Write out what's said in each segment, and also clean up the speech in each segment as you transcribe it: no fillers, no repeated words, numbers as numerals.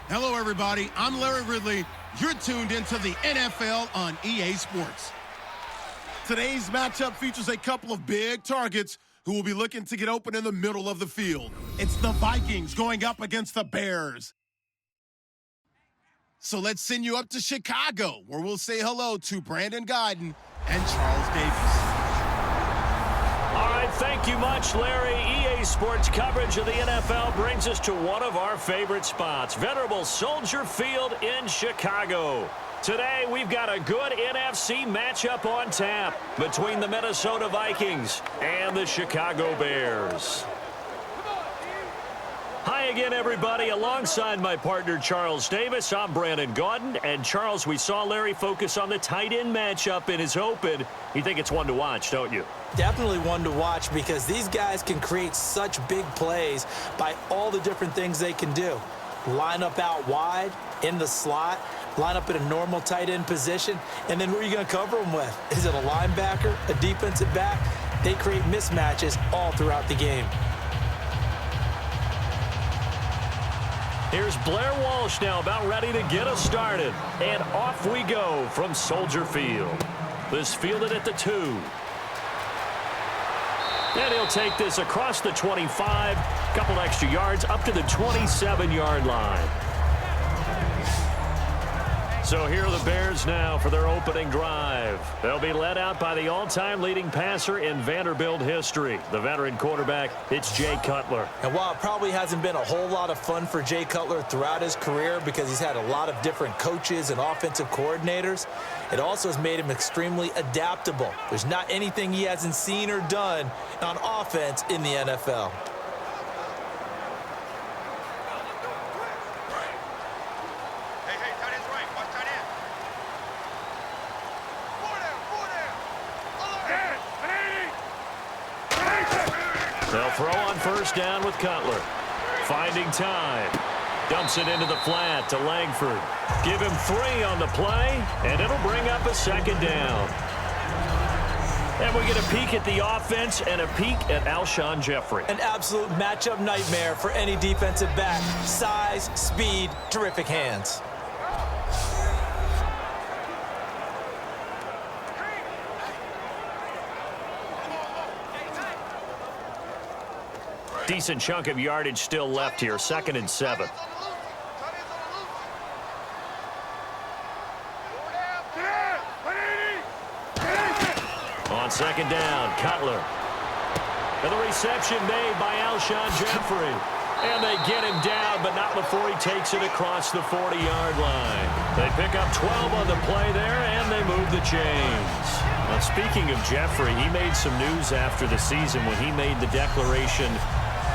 Hello, everybody. I'm Larry Ridley. You're tuned into the NFL on EA Sports. Today's matchup features a couple of big targets who will be looking to get open in the middle of the field. It's the Vikings going up against the Bears. So let's send you up to Chicago, where we'll say hello to Brandon Gaudin and Charles Davis. All right, thank you much, Larry. EA Sports coverage of the NFL brings us to one of our favorite spots, venerable Soldier Field in Chicago. Today, we've got a good NFC matchup on tap between the Minnesota Vikings and the Chicago Bears. Hi again, everybody. Alongside my partner, Charles Davis, I'm Brandon Gaudin. And, Charles, we saw Larry focus on the tight end matchup in his open. You think it's one to watch, don't you? Definitely one to watch because these guys can create such big plays by all the different things they can do. Line up out wide, in the slot, line up in a normal tight end position, and then who are you going to cover them with? Is it a linebacker, a defensive back? They create mismatches all throughout the game. Here's Blair Walsh now about ready to get us started. And off we go from Soldier Field. This fielded at the 2. And he'll take this across the 25, couple extra yards up to the 27-yard line. So here are the Bears now for their opening drive. They'll be led out by the all-time leading passer in Vanderbilt history, the veteran quarterback. It's Jay Cutler. And while it probably hasn't been a whole lot of fun for Jay Cutler throughout his career because he's had a lot of different coaches and offensive coordinators, it also has made him extremely adaptable. There's not anything he hasn't seen or done on offense in the NFL. They'll throw on first down with Cutler. Finding time. Dumps it into the flat to Langford. Give him 3 on the play, and it'll bring up a second down. And we get a peek at the offense and a peek at Alshon Jeffrey. An absolute matchup nightmare for any defensive back. Size, speed, terrific hands. Decent chunk of yardage still left here, 2nd and 7. On 2nd down, Cutler. And the reception made by Alshon Jeffrey. And they get him down, but not before he takes it across the 40-yard line. They pick up 12 on the play there, and they move the chains. Now, speaking of Jeffrey, he made some news after the season when he made the declaration,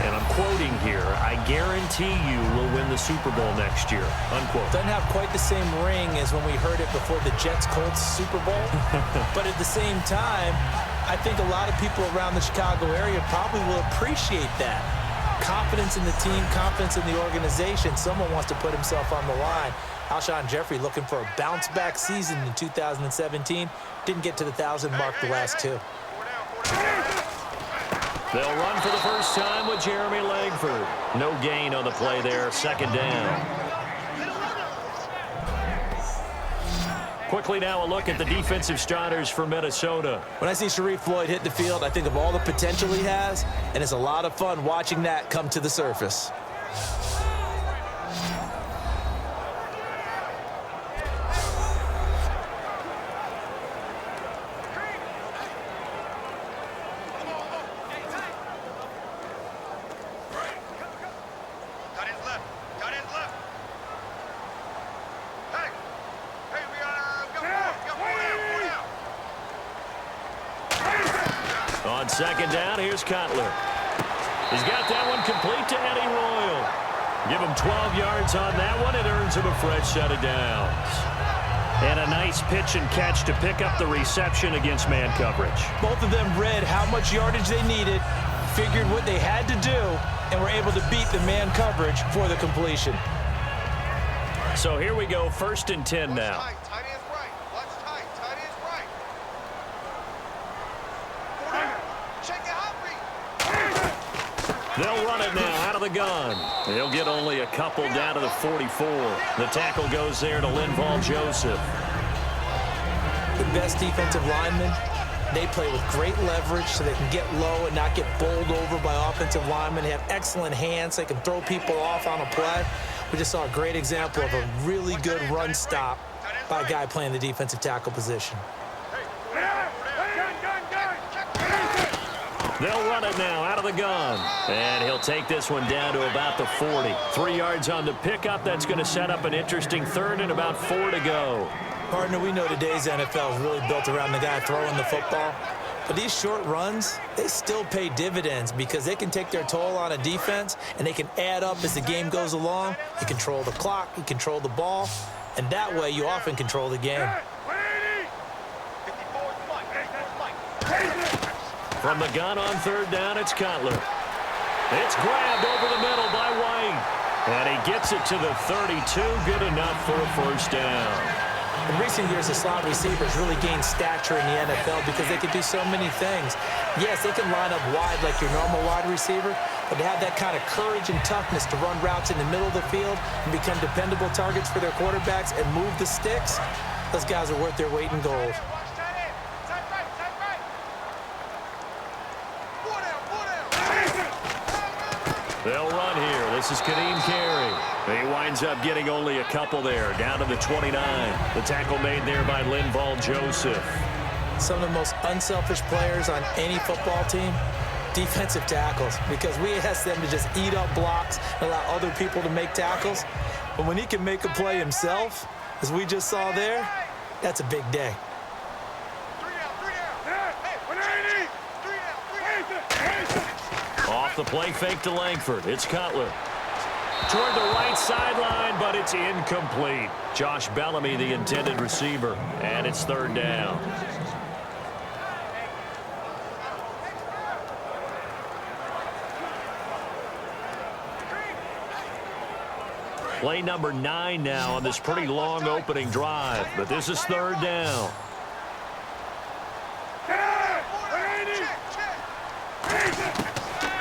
and I'm quoting here, "I guarantee you will win the Super Bowl next year," unquote. Doesn't have quite the same ring as when we heard it before the Jets-Colts Super Bowl. But at the same time, I think a lot of people around the Chicago area probably will appreciate that. Confidence in the team, confidence in the organization. Someone wants to put himself on the line. Alshon Jeffrey looking for a bounce-back season in 2017. Didn't get to the 1,000 mark the last 2. They'll run for the first time with Jeremy Langford. No gain on the play there, 2nd down. Quickly now a look at the defensive starters for Minnesota. When I see Sharif Floyd hit the field, I think of all the potential he has, and it's a lot of fun watching that come to the surface. On second down, here's Cutler. He's got that one complete to Eddie Royal. Give him 12 yards on that one. It earns him a fresh set of downs. And a nice pitch and catch to pick up the reception against man coverage. Both of them read how much yardage they needed, figured what they had to do, and were able to beat the man coverage for the completion. So here we go, 1st and 10 now. Tight end's right. Watch tight. Tight end's right. Check it out, read. They'll run it now out of the gun. They'll get only a couple down to the 44. The tackle goes there to Linval Joseph. The best defensive linemen, they play with great leverage so they can get low and not get bowled over by offensive linemen. They have excellent hands. They can throw people off on a play. We just saw a great example of a really good run stop by a guy playing the defensive tackle position. They'll run it now out of the gun. And he'll take this one down to about the 40. 3 yards on the pickup. That's going to set up an interesting 3rd and about 4 to go. Partner, we know today's NFL is really built around the guy throwing the football. But these short runs, they still pay dividends because they can take their toll on a defense and they can add up as the game goes along. You control the clock, you control the ball, and that way you often control the game. From the gun on 3rd down, it's Cutler. It's grabbed over the middle by White. And he gets it to the 32. Good enough for a 1st down. In recent years, the slot receivers really gained stature in the NFL because they can do so many things. Yes, they can line up wide like your normal wide receiver, but to have that kind of courage and toughness to run routes in the middle of the field and become dependable targets for their quarterbacks and move the sticks, those guys are worth their weight in gold. They'll run here. This is Kadeem Carey. He winds up getting only a couple there, down to the 29. The tackle made there by Linval Joseph. Some of the most unselfish players on any football team, defensive tackles, because we ask them to just eat up blocks and allow other people to make tackles. But when he can make a play himself, as we just saw there, that's a big day. Off the play fake to Langford. It's Cutler. Toward the right sideline, but it's incomplete. Josh Bellamy, the intended receiver, and it's 3rd down. Play number 9 now on this pretty long opening drive, but this is 3rd down.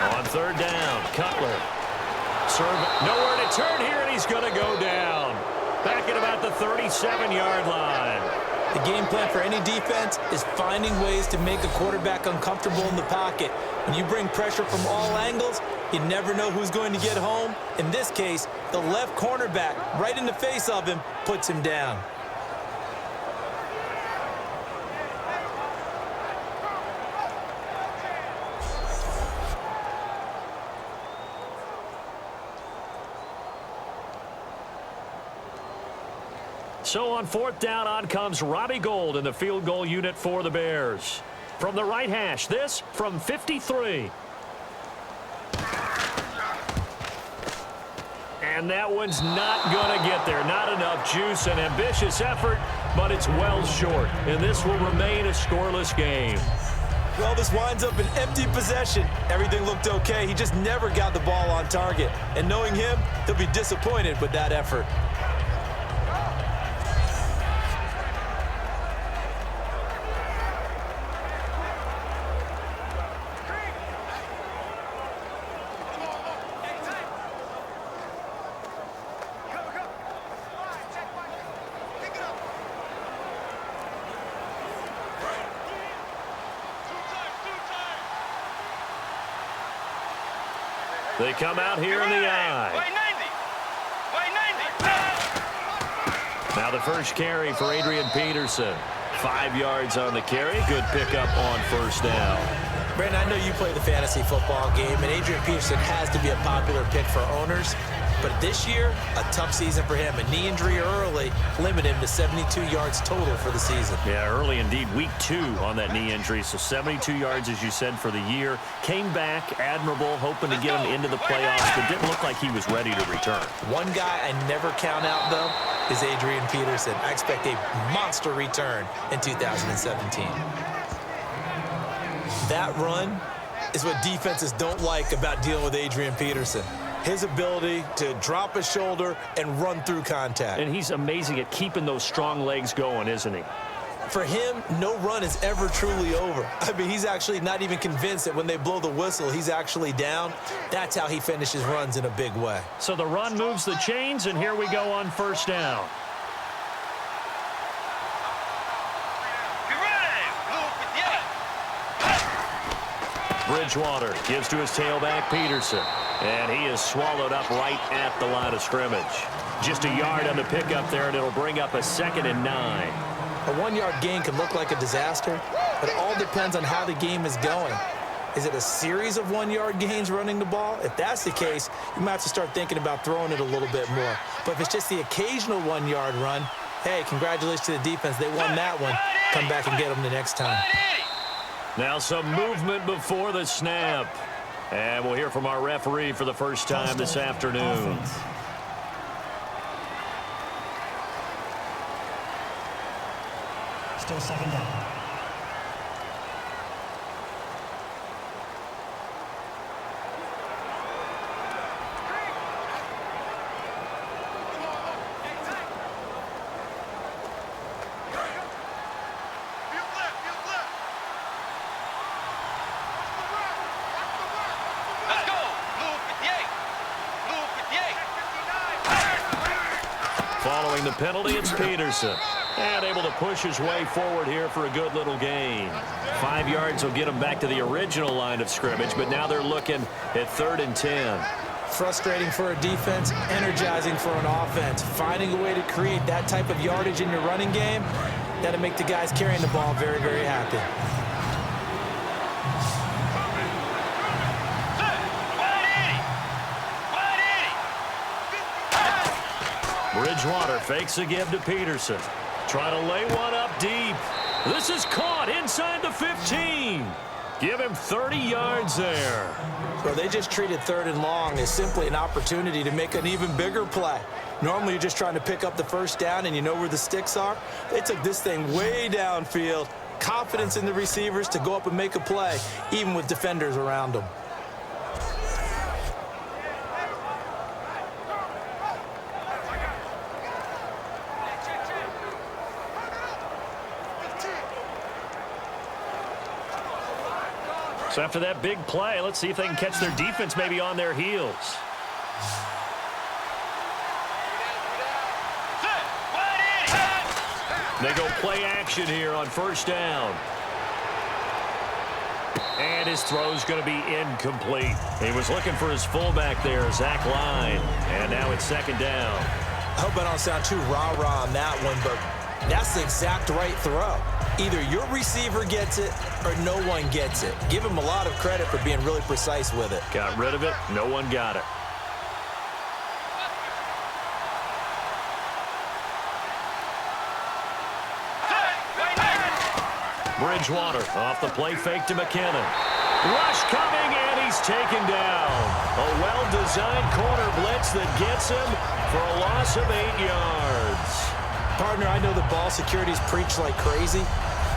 On 3rd down, Cutler. Nowhere to turn here, and he's going to go down. Back at about the 37-yard line. The game plan for any defense is finding ways to make a quarterback uncomfortable in the pocket. When you bring pressure from all angles, you never know who's going to get home. In this case, the left cornerback, right in the face of him, puts him down. So on 4th down, on comes Robbie Gould in the field goal unit for the Bears. From the right hash, this from 53. And that one's not going to get there. Not enough juice. An ambitious effort, but it's well short. And this will remain a scoreless game. Well, this winds up an empty possession. Everything looked okay. He just never got the ball on target. And knowing him, he'll be disappointed with that effort. They come out here in the eye. Now the first carry for Adrian Peterson. 5 yards on the carry. Good pickup on 1st down. Brandon, I know you play the fantasy football game, and Adrian Peterson has to be a popular pick for owners. But this year, a tough season for him. A knee injury early limited him to 72 yards total for the season. Yeah, early indeed. Week 2 on that knee injury. So 72 yards, as you said, for the year. Came back admirable, hoping to get him into the playoffs, but didn't look like he was ready to return. One guy I never count out, though, is Adrian Peterson. I expect a monster return in 2017. That run is what defenses don't like about dealing with Adrian Peterson. His ability to drop his shoulder and run through contact. And he's amazing at keeping those strong legs going, isn't he? For him, no run is ever truly over. I mean, he's actually not even convinced that when they blow the whistle, he's actually down. That's how he finishes runs in a big way. So the run moves the chains, and here we go on first down. Bridgewater gives to his tailback, Peterson. And he is swallowed up right at the line of scrimmage. Just a yard on the pickup there, and it'll bring up a 2nd and 9. A 1-yard gain can look like a disaster, but it all depends on how the game is going. Is it a series of 1-yard gains running the ball? If that's the case, you might have to start thinking about throwing it a little bit more. But if it's just the occasional 1-yard run, hey, congratulations to the defense. They won that one. Come back and get them the next time. Now some movement before the snap. And we'll hear from our referee for the first time this afternoon. Still 2nd down. Following the penalty, it's Peterson. And able to push his way forward here for a good little gain. 5 yards will get him back to the original line of scrimmage, but now they're looking at 3rd and 10. Frustrating for a defense, energizing for an offense. Finding a way to create that type of yardage in your running game, that'll make the guys carrying the ball very, very happy. Bridgewater fakes a give to Peterson. Trying to lay one up deep. This is caught inside the 15. Give him 30 yards there. Well, they just treated 3rd and long as simply an opportunity to make an even bigger play. Normally, you're just trying to pick up the first down and you know where the sticks are. They took this thing way downfield. Confidence in the receivers to go up and make a play, even with defenders around them. So after that big play, let's see if they can catch their defense maybe on their heels. They go play action here on first down. And his throw's going to be incomplete. He was looking for his fullback there, Zach Line. And now it's 2nd down. I hope I don't sound too rah-rah on that one, but that's the exact right throw. Either your receiver gets it or no one gets it. Give him a lot of credit for being really precise with it. Got rid of it. No one got it. Bridgewater off the play fake to McKinnon. Rush coming, and he's taken down. A well-designed corner blitz that gets him for a loss of 8 yards. Partner, I know the ball security is preached like crazy,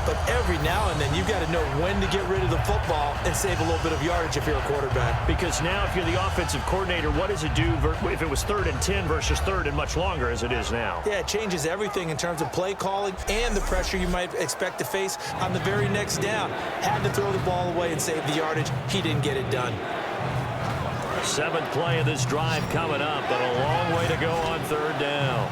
but every now and then you've got to know when to get rid of the football and save a little bit of yardage if you're a quarterback. Because now if you're the offensive coordinator, what does it do if it was 3rd and 10 versus 3rd and much longer as it is now? Yeah, it changes everything in terms of play calling and the pressure you might expect to face on the very next down. Had to throw the ball away and save the yardage. He didn't get it done. 7th play of this drive coming up, but a long way to go on 3rd down.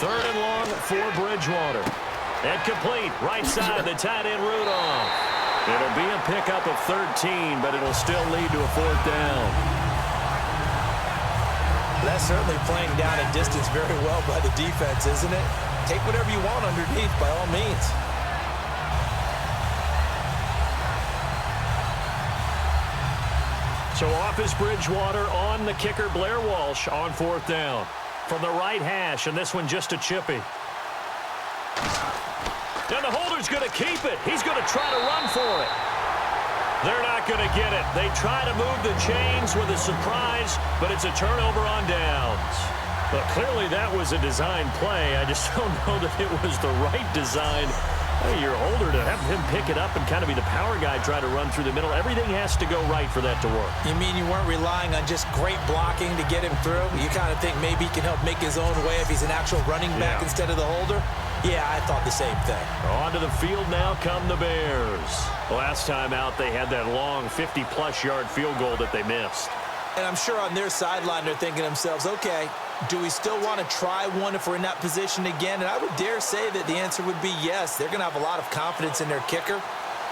Third and long for Bridgewater. And complete right side, the tight end Rudolph. It'll be a pickup of 13, but it'll still lead to a 4th down. That's certainly playing down a distance very well by the defense, isn't it? Take whatever you want underneath by all means. So off is Bridgewater, on the kicker Blair Walsh on 4th down. From the right hash, and this one just a chippy. And the holder's going to keep it. He's going to try to run for it. They're not going to get it. They try to move the chains with a surprise, but it's a turnover on downs. But clearly that was a design play. I just don't know that it was the right design. Hey, you're older to have him pick it up and kind of be the power guy, try to run through the middle. Everything has to go right for that to work. You mean you weren't relying on just great blocking to get him through? You kind of think maybe he can help make his own way if he's an actual running back instead of the holder? Yeah, I thought the same thing. Onto the field now come the Bears. Last time out, they had that long 50-plus yard field goal that they missed. And I'm sure on their sideline they're thinking to themselves, okay, do we still want to try one if we're in that position again? And I would dare say that the answer would be yes. They're going to have a lot of confidence in their kicker.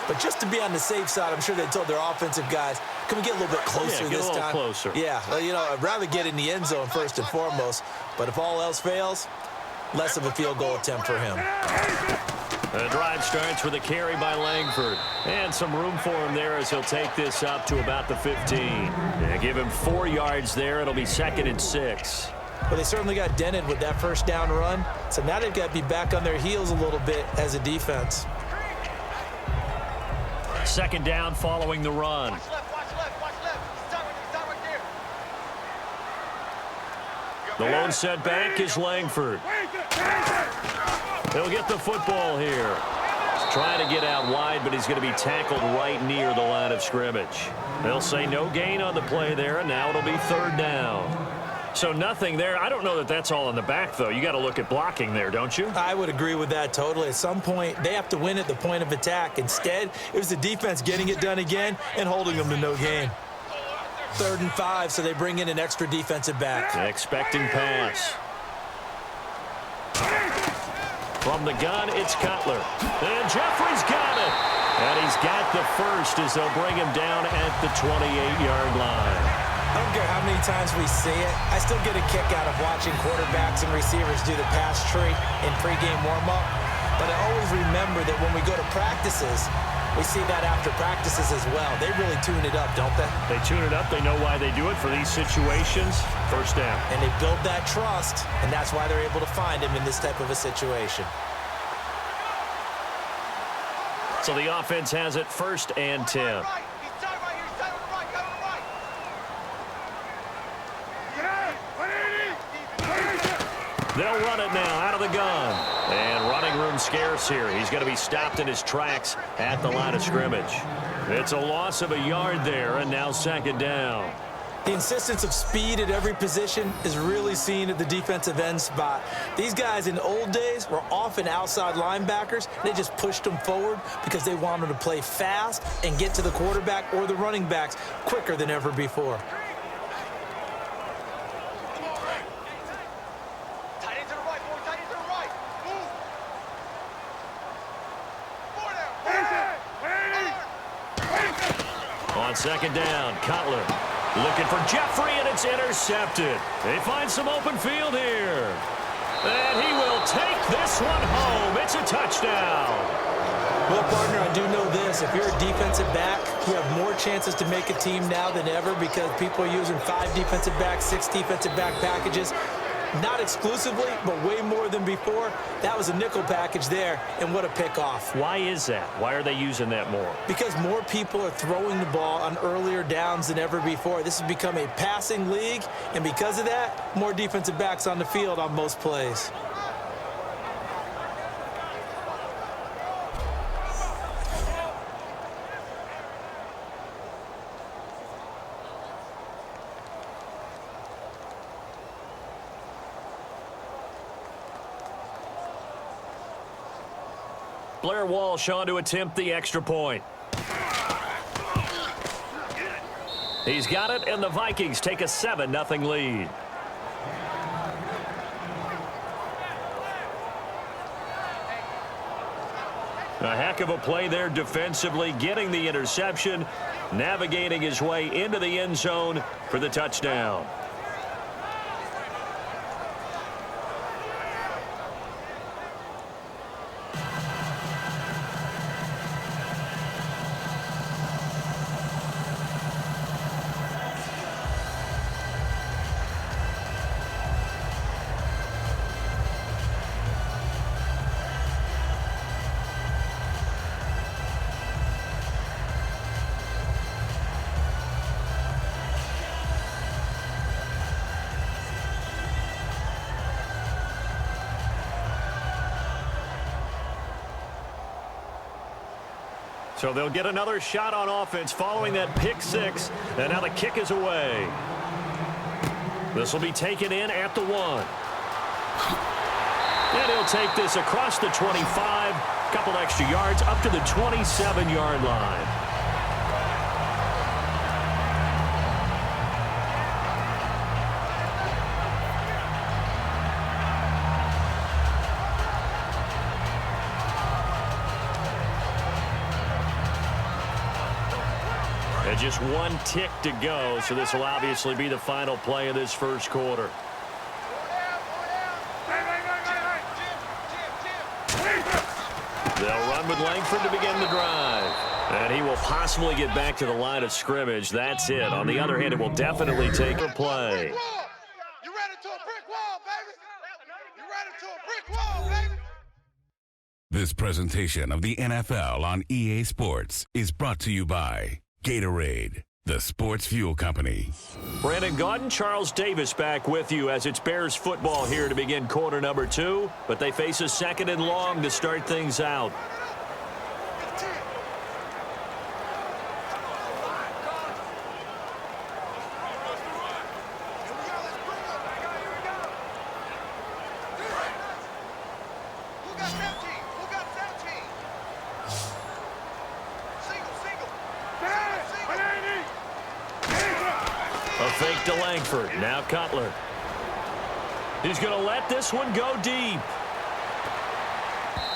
But just to be on the safe side, I'm sure they told their offensive guys, can we get a little bit closer this time? Get a little closer. Yeah, well, you know, I'd rather get in the end zone first and foremost. But if all else fails, less of a field goal attempt for him. The drive starts with a carry by Langford. And some room for him there as he'll take this up to about the 15. Yeah, give him 4 yards there. It'll be 2nd and 6. Well, they certainly got dented with that first down run. So now they've got to be back on their heels a little bit as a defense. 2nd down following the run. Watch left, watch left, watch left. Stop right there. The lone setback is Langford. He'll get the football here. He's trying to get out wide, but he's going to be tackled right near the line of scrimmage. They'll say no gain on the play there, and now it'll be 3rd down. So nothing there. I don't know that that's all in the back, though. You got to look at blocking there, don't you? I would agree with that totally. At some point, they have to win at the point of attack. Instead, it was the defense getting it done again and holding them to no gain. 3rd and 5, so they bring in an extra defensive back. Expecting pass. From the gun, it's Cutler. And Jeffrey's got it. And he's got the first as they'll bring him down at the 28-yard line. I don't care how many times we see it. I still get a kick out of watching quarterbacks and receivers do the pass tree in pregame warm-up. But I always remember that when we go to practices, we see that after practices as well. They really tune it up, don't they? They tune it up. They know why they do it for these situations. 1st down. And they build that trust, and that's why they're able to find him in this type of a situation. So the offense has it 1st and 10. They'll run it now out of the gun. And running room scarce here. He's going to be stopped in his tracks at the line of scrimmage. It's a loss of a yard there, and now 2nd down. The insistence of speed at every position is really seen at the defensive end spot. These guys in the old days were often outside linebackers. They just pushed them forward because they wanted to play fast and get to the quarterback or the running backs quicker than ever before. On 2nd down, Cutler looking for Jeffrey, and it's intercepted. They find some open field here. And he will take this one home. It's a touchdown. Well, partner, I do know this. If you're a defensive back, you have more chances to make a team now than ever because people are using 5 defensive backs, 6 defensive back packages. Not exclusively, but way more than before. That was a nickel package there, and what a pickoff. Why is that? Why are they using that more? Because more people are throwing the ball on earlier downs than ever before. This has become a passing league, and because of that, more defensive backs on the field on most plays. Blair Walsh on to attempt the extra point. He's got it, and the Vikings take a 7-0 lead. A heck of a play there defensively, getting the interception, navigating his way into the end zone for the touchdown. So they'll get another shot on offense following that pick six. And now the kick is away. This will be taken in at the 1. And he'll take this across the 25. Couple extra yards up to the 27-yard line. And just one tick to go, so this will obviously be the final play of this first quarter. They'll run with Langford to begin the drive. And he will possibly get back to the line of scrimmage. That's it. On the other hand, it will definitely take a play. You ran into a brick wall, baby. You ran into a brick wall, baby. This presentation of the NFL on EA Sports is brought to you by Gatorade, the sports fuel company. Brandon Gaudin, Charles Davis back with you as it's Bears football here to begin quarter number 2. But they face a 2nd and long to start things out. Fake to Langford. Now Cutler. He's going to let this one go deep.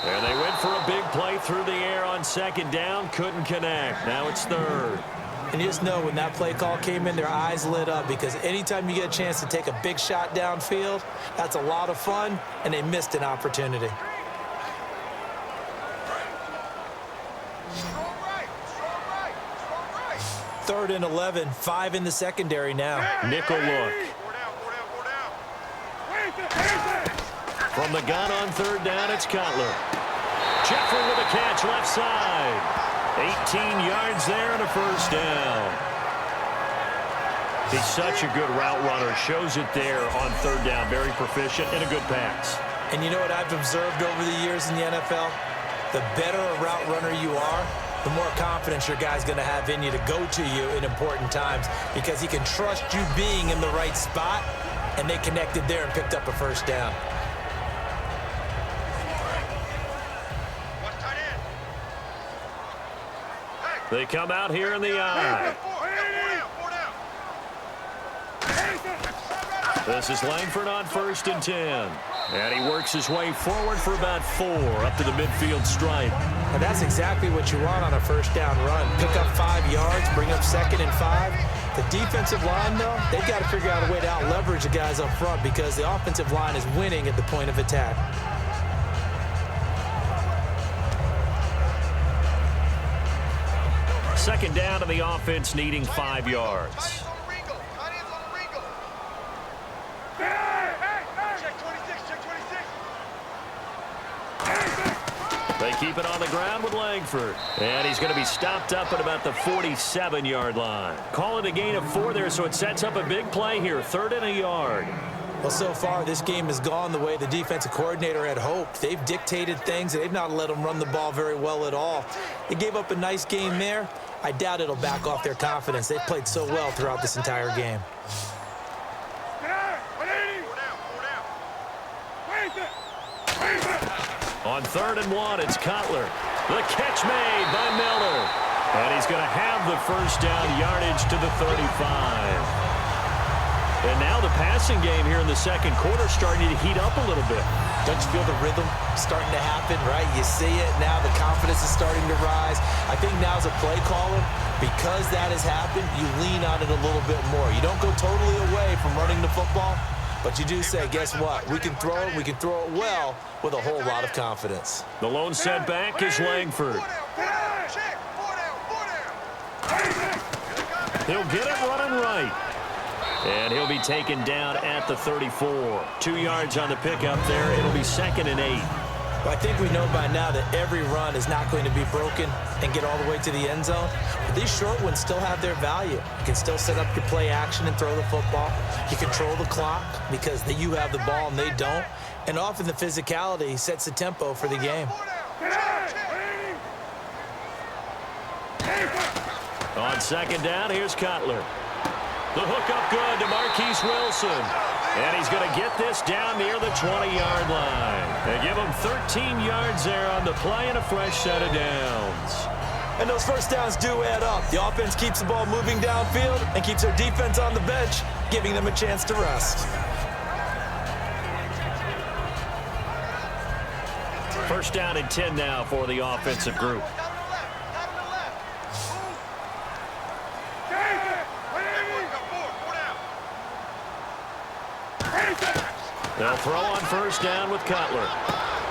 And they went for a big play through the air on 2nd down. Couldn't connect. Now it's 3rd. And you just know when that play call came in, their eyes lit up, because anytime you get a chance to take a big shot downfield, that's a lot of fun, and they missed an opportunity. Third and 11, 5 in the secondary now. Nickel look. From the gun on 3rd down, it's Cutler. Jeffrey with a catch left side. 18 yards there and a first down. He's such a good route runner. Shows it there on 3rd down. Very proficient and a good pass. And you know what I've observed over the years in the NFL? The better a route runner you are, the more confidence your guy's going to have in you to go to you in important times, because he can trust you being in the right spot, and they connected there and picked up a first down. They come out here in the eye. This is Langford on 1st and 10. And he works his way forward for about 4 up to the midfield stripe. And that's exactly what you want on a first down run. Pick up 5 yards, bring up 2nd and 5. The defensive line, though, they've got to figure out a way to out-leverage the guys up front, because the offensive line is winning at the point of attack. Second down to the offense, needing 5 yards. They keep it on the ground with Langford. And he's going to be stopped up at about the 47-yard line. Call it a gain of 4 there, so it sets up a big play here. 3rd and a yard. Well, so far, this game has gone the way the defensive coordinator had hoped. They've dictated things, and they've not let them run the ball very well at all. They gave up a nice game there. I doubt it'll back off their confidence. They've played so well throughout this entire game. On 3rd and 1, it's Cutler. The catch made by Miller. And he's going to have the first down, yardage to the 35. And now the passing game here in the second quarter starting to heat up a little bit. Don't you feel the rhythm starting to happen, right? You see it now. The confidence is starting to rise. I think now as a play caller, because that has happened, you lean on it a little bit more. You don't go totally away from running the football, but you do say, guess what? We can throw it. We can throw it well with a whole lot of confidence. The lone setback is Langford. He'll get it running right. And he'll be taken down at the 34. 2 yards on the pickup there. It'll be 2nd and 8. Well, I think we know by now that every run is not going to be broken and get all the way to the end zone. But these short ones still have their value. You can still set up your play action and throw the football. You control the clock because you have the ball and they don't. And often the physicality sets the tempo for the game. On second down, here's Cutler. The hook up good to Marquise Wilson. And he's going to get this down near the 20-yard line. They give him 13 yards there on the play and a fresh set of downs. And those first downs do add up. The offense keeps the ball moving downfield and keeps their defense on the bench, giving them a chance to rest. First down and 10 now for the offensive group. They'll throw on first down with Cutler.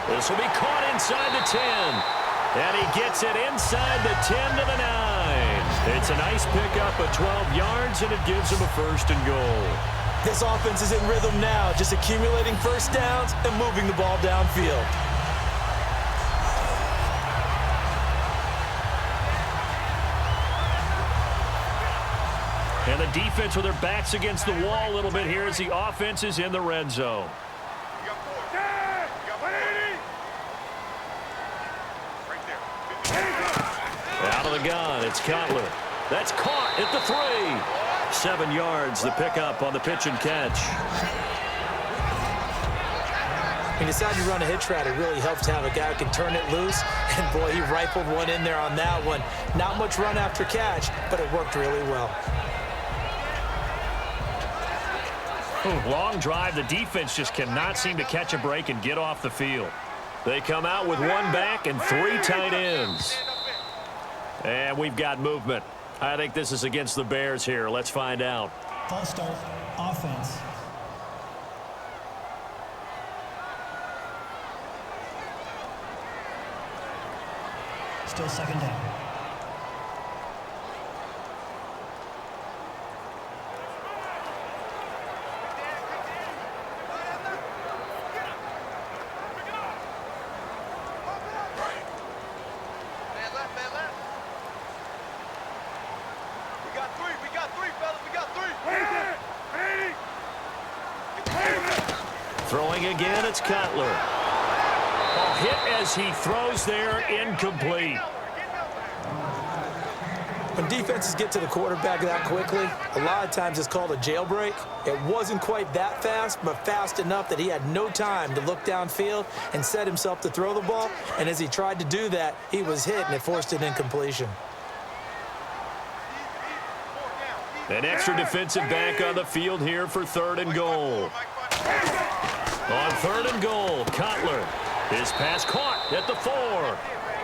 This will be caught inside the 10. And he gets it inside the 10 to the 9. It's a nice pickup of 12 yards, and it gives him a first and goal. This offense is in rhythm now, just accumulating first downs and moving the ball downfield. And the defense with their backs against the wall a little bit here as the offense is in the red zone. Out of the gun, it's Cutler. That's caught at the 3. 7 yards, the pickup on the pitch and catch. He decided to run a hitch route. It really helps to have a guy who can turn it loose. And, boy, he rifled one in there on that one. Not much run after catch, but it worked really well. Long drive. The defense just cannot seem to catch a break and get off the field. They come out with 1 back and 3 tight ends. And we've got movement. I think this is against the Bears here. Let's find out. False start, offense. Still second down. Throwing again, it's Cutler. Oh, hit as he throws there, incomplete. When defenses get to the quarterback that quickly, a lot of times it's called a jailbreak. It wasn't quite that fast, but fast enough that he had no time to look downfield and set himself to throw the ball. And as he tried to do that, he was hit, and it forced an incompletion. An extra defensive back on the field here for 3rd and goal. On 3rd and goal, Cutler. His pass caught at the 4.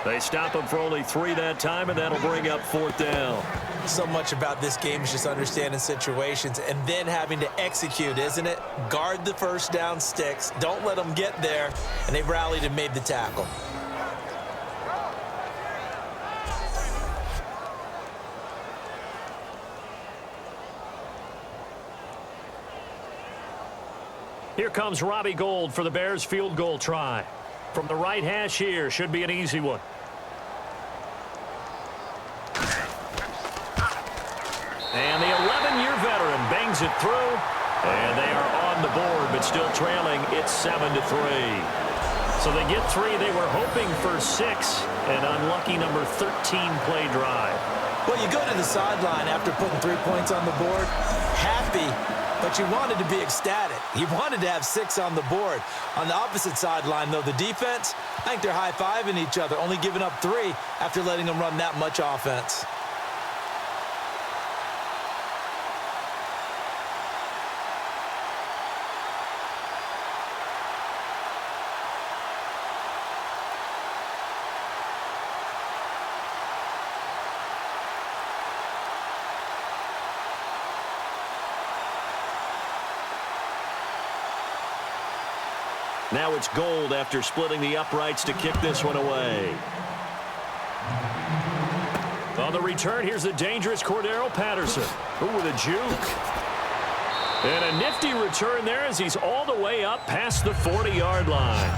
They stop him for only 3 that time, and that'll bring up 4th down. So much about this game is just understanding situations and then having to execute, isn't it? Guard the first down sticks. Don't let them get there. And they rallied and made the tackle. Here comes Robbie Gould for the Bears field goal try. From the right hash here, should be an easy one. And the 11-year veteran bangs it through. And they are on the board, but still trailing. It's 7-3. So they get 3. They were hoping for 6. An unlucky number 13 play drive. Well, you go to the sideline after putting 3 points on the board, happy, but you wanted to be ecstatic. You wanted to have 6 on the board. On the opposite sideline, though, the defense, I think they're high-fiving each other, only giving up 3 after letting them run that much offense. Now it's Gould after splitting the uprights to kick this one away. On the return, here's the dangerous Cordero Patterson. Ooh, with a juke. And a nifty return there as he's all the way up past the 40-yard line.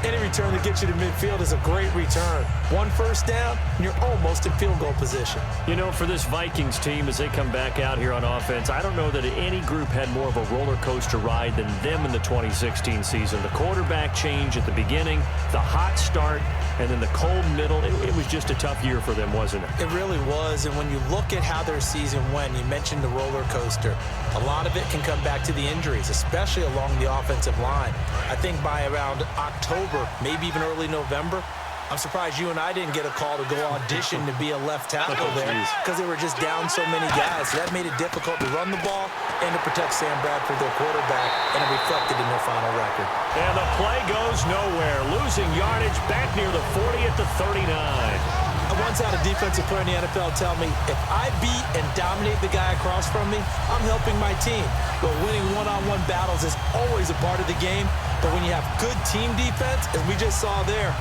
Any return that gets you to midfield is a great return. One first down, and you're almost in field goal position. You know, for this Vikings team, as they come back out here on offense, I don't know that any group had more of a roller coaster ride than them in the 2016 season. The quarterback change at the beginning, the hot start, and then the cold middle. It was just a tough year for them, wasn't it? It really was, and when you look at how their season went, you mentioned the roller coaster. A lot of it can come back to the injuries, especially along the offensive line. I think by around October, maybe even early November, I'm surprised you and I didn't get a call to go audition to be a left tackle there because they were just down so many guys. So that made it difficult to run the ball and to protect Sam Bradford, their quarterback, and it reflected in their final record. And the play goes nowhere, losing yardage back near the 40 at the 39. I once had a defensive player in the NFL tell me, if I beat and dominate the guy across from me, I'm helping my team. But winning one-on-one battles is always a part of the game. But when you have good team defense, as we just saw there,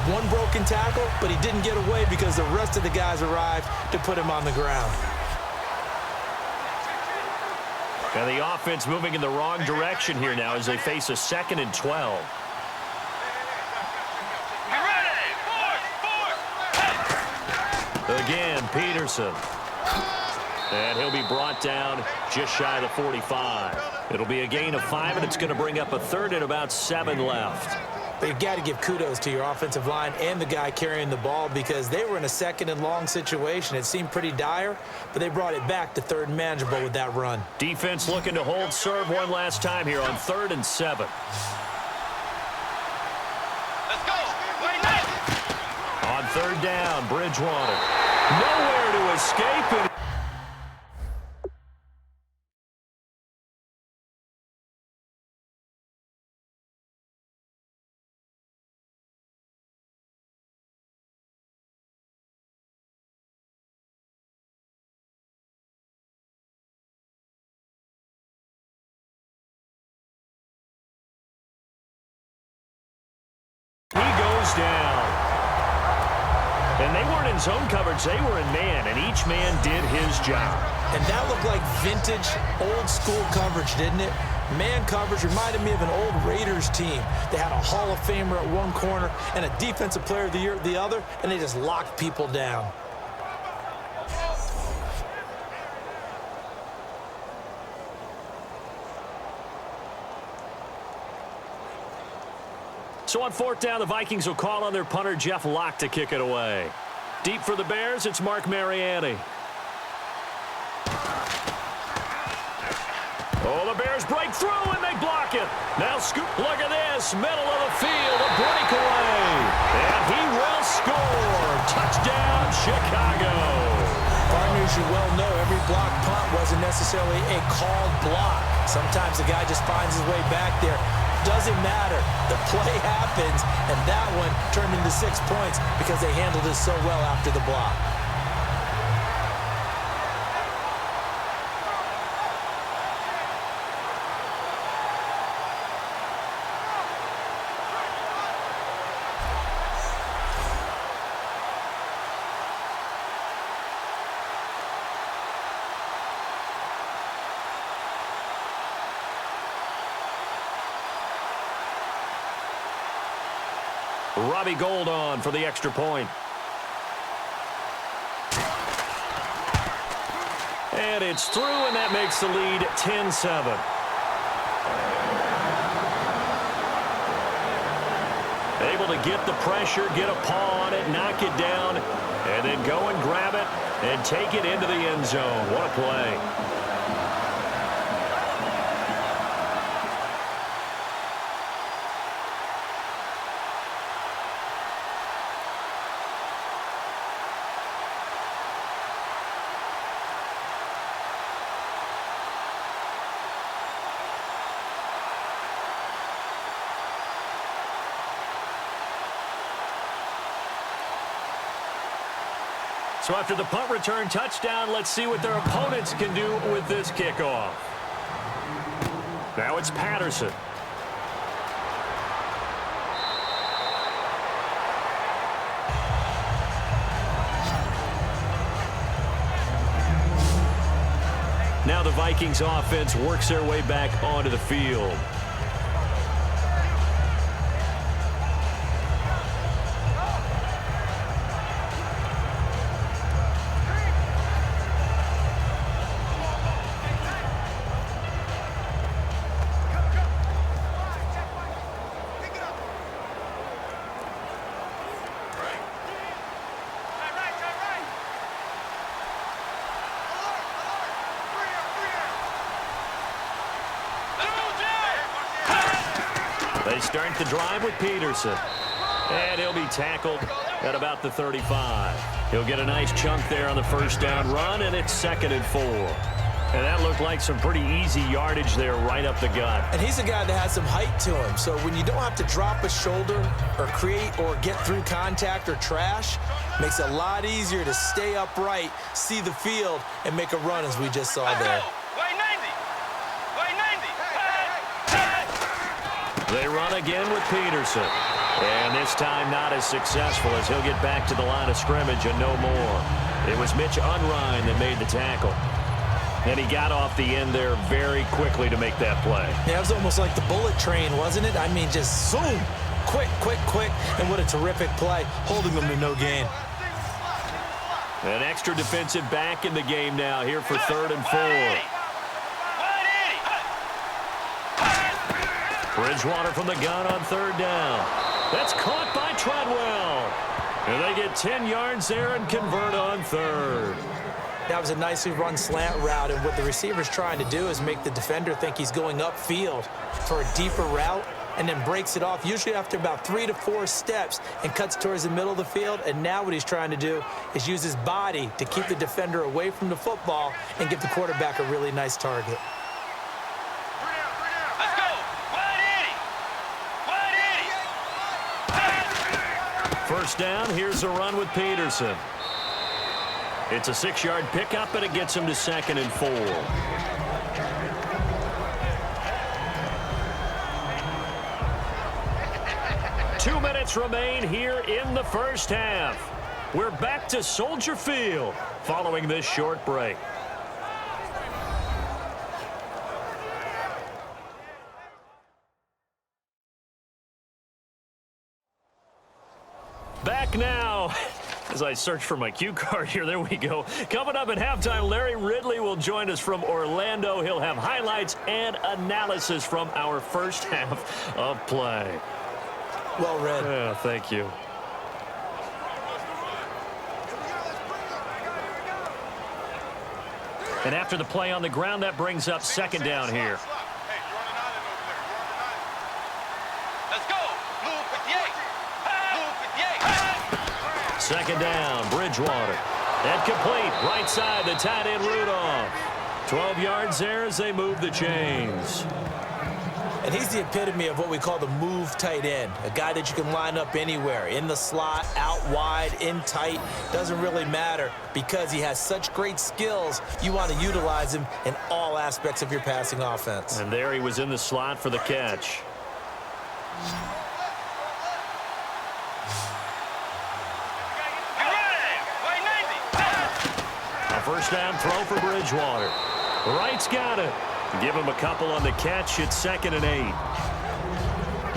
one broken tackle, but he didn't get away because the rest of the guys arrived to put him on the ground. And the offense moving in the wrong direction here now as they face a 2nd and 12. Again, Peterson. And he'll be brought down just shy of the 45. It'll be a gain of 5, and it's going to bring up a 3rd and about 7 left. But you've got to give kudos to your offensive line and the guy carrying the ball because they were in a 2nd and long situation. It seemed pretty dire, but they brought it back to 3rd and manageable with that run. Defense looking to hold serve one last time here on 3rd and 7. Let's go. Wait, no. On 3rd down, Bridgewater. Nowhere to escape it. He goes down. And they weren't in zone coverage, they were in man, and each man did his job. And that looked like vintage, old-school coverage, didn't it? Man coverage reminded me of an old Raiders team. They had a Hall of Famer at one corner and a Defensive Player of the Year at the other, and they just locked people down. So on 4th down, the Vikings will call on their punter, Jeff Locke, to kick it away. Deep for the Bears, it's Mark Mariani. Oh, the Bears break through, and they block it. Now scoop, look at this, middle of the field, a breakaway. And he will score. Touchdown, Chicago. Partners, you well know every block punt wasn't necessarily a called block. Sometimes the guy just finds his way back there. Doesn't matter. The play happens, and that one turned into 6 points because they handled it so well after the block. Robbie Gould on for the extra point. And it's through, and that makes the lead 10-7. Able to get the pressure, get a paw on it, knock it down, and then go and grab it and take it into the end zone. What a play. So after the punt return touchdown, let's see what their opponents can do with this kickoff. Now it's Patterson. Now the Vikings offense works their way back onto the field. They start the drive with Peterson. And he'll be tackled at about the 35. He'll get a nice chunk there on the first down run, and it's 2nd and 4. And that looked like some pretty easy yardage there right up the gut. And he's a guy that has some height to him. So when you don't have to drop a shoulder or create or get through contact or trash, makes it a lot easier to stay upright, see the field, and make a run as we just saw there. They run again with Peterson. And this time not as successful as he'll get back to the line of scrimmage and no more. It was Mitch Unrein that made the tackle. And he got off the end there very quickly to make that play. Yeah, it was almost like the bullet train, wasn't it? I mean, just zoom. Quick, quick, quick. And what a terrific play, holding them to no gain. An extra defensive back in the game now here for 3rd and 4. Bridgewater from the gun on 3rd down. That's caught by Treadwell. And they get 10 yards there and convert on 3rd. That was a nicely run slant route, and what the receiver's trying to do is make the defender think he's going upfield for a deeper route and then breaks it off, usually after about 3 to 4 steps, and cuts towards the middle of the field. And now what he's trying to do is use his body to keep the defender away from the football and give the quarterback a really nice target. First down, here's a run with Peterson. It's a 6-yard pickup, and it gets him to 2nd and 4. Two minutes remain here in the first half. We're back to Soldier Field following this short break. Back now. As I search for my cue card here, there we go. Coming up at halftime, Larry Ridley will join us from Orlando. He'll have highlights and analysis from our first half of play. Well read. Yeah, thank you. And after the play on the ground, that brings up 2nd down here. Let's go. Move 58. Move 58. 2nd down, Bridgewater. And complete, right side, the tight end Rudolph. 12 yards there as they move the chains. And he's the epitome of what we call the move tight end, a guy that you can line up anywhere, in the slot, out wide, in tight, doesn't really matter because he has such great skills. You want to utilize him in all aspects of your passing offense. And there he was in the slot for the catch. A first down throw for Bridgewater. Wright's got it. Give him a couple on the catch. It's 2nd and 8.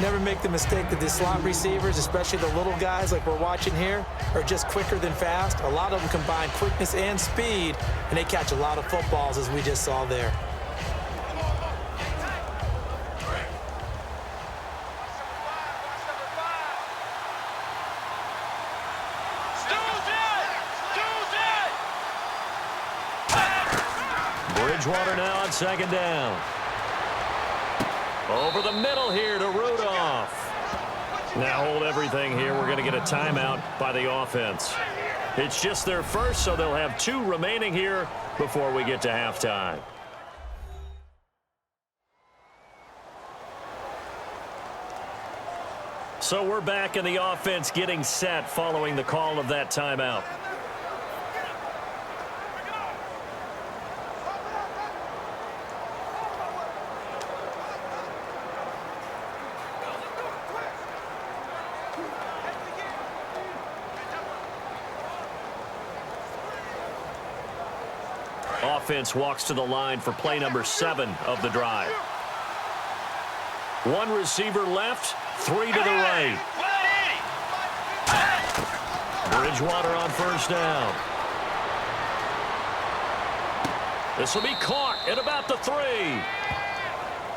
Never make the mistake that the slot receivers, especially the little guys like we're watching here, are just quicker than fast. A lot of them combine quickness and speed, and they catch a lot of footballs, as we just saw there. Bridgewater now on 2nd down. Over the middle here to Rudolph. Now hold everything here. We're going to get a timeout by the offense. It's just their first, so they'll have 2 remaining here before we get to halftime. So we're back in the offense getting set following the call of that timeout. Offense walks to the line for play number 7 of the drive. 1 receiver left, 3 to the right. Bridgewater on first down. This will be caught at about the 3.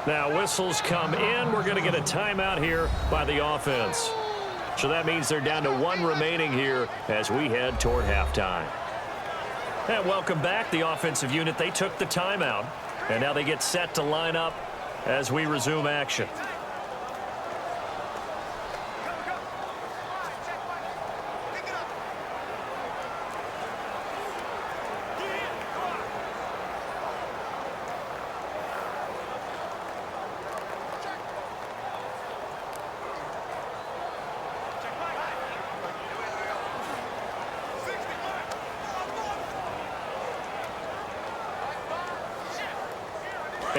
Now whistles come in. We're going to get a timeout here by the offense. So that means they're down to 1 remaining here as we head toward halftime. And welcome back, the offensive unit. They took the timeout, and now they get set to line up as we resume action.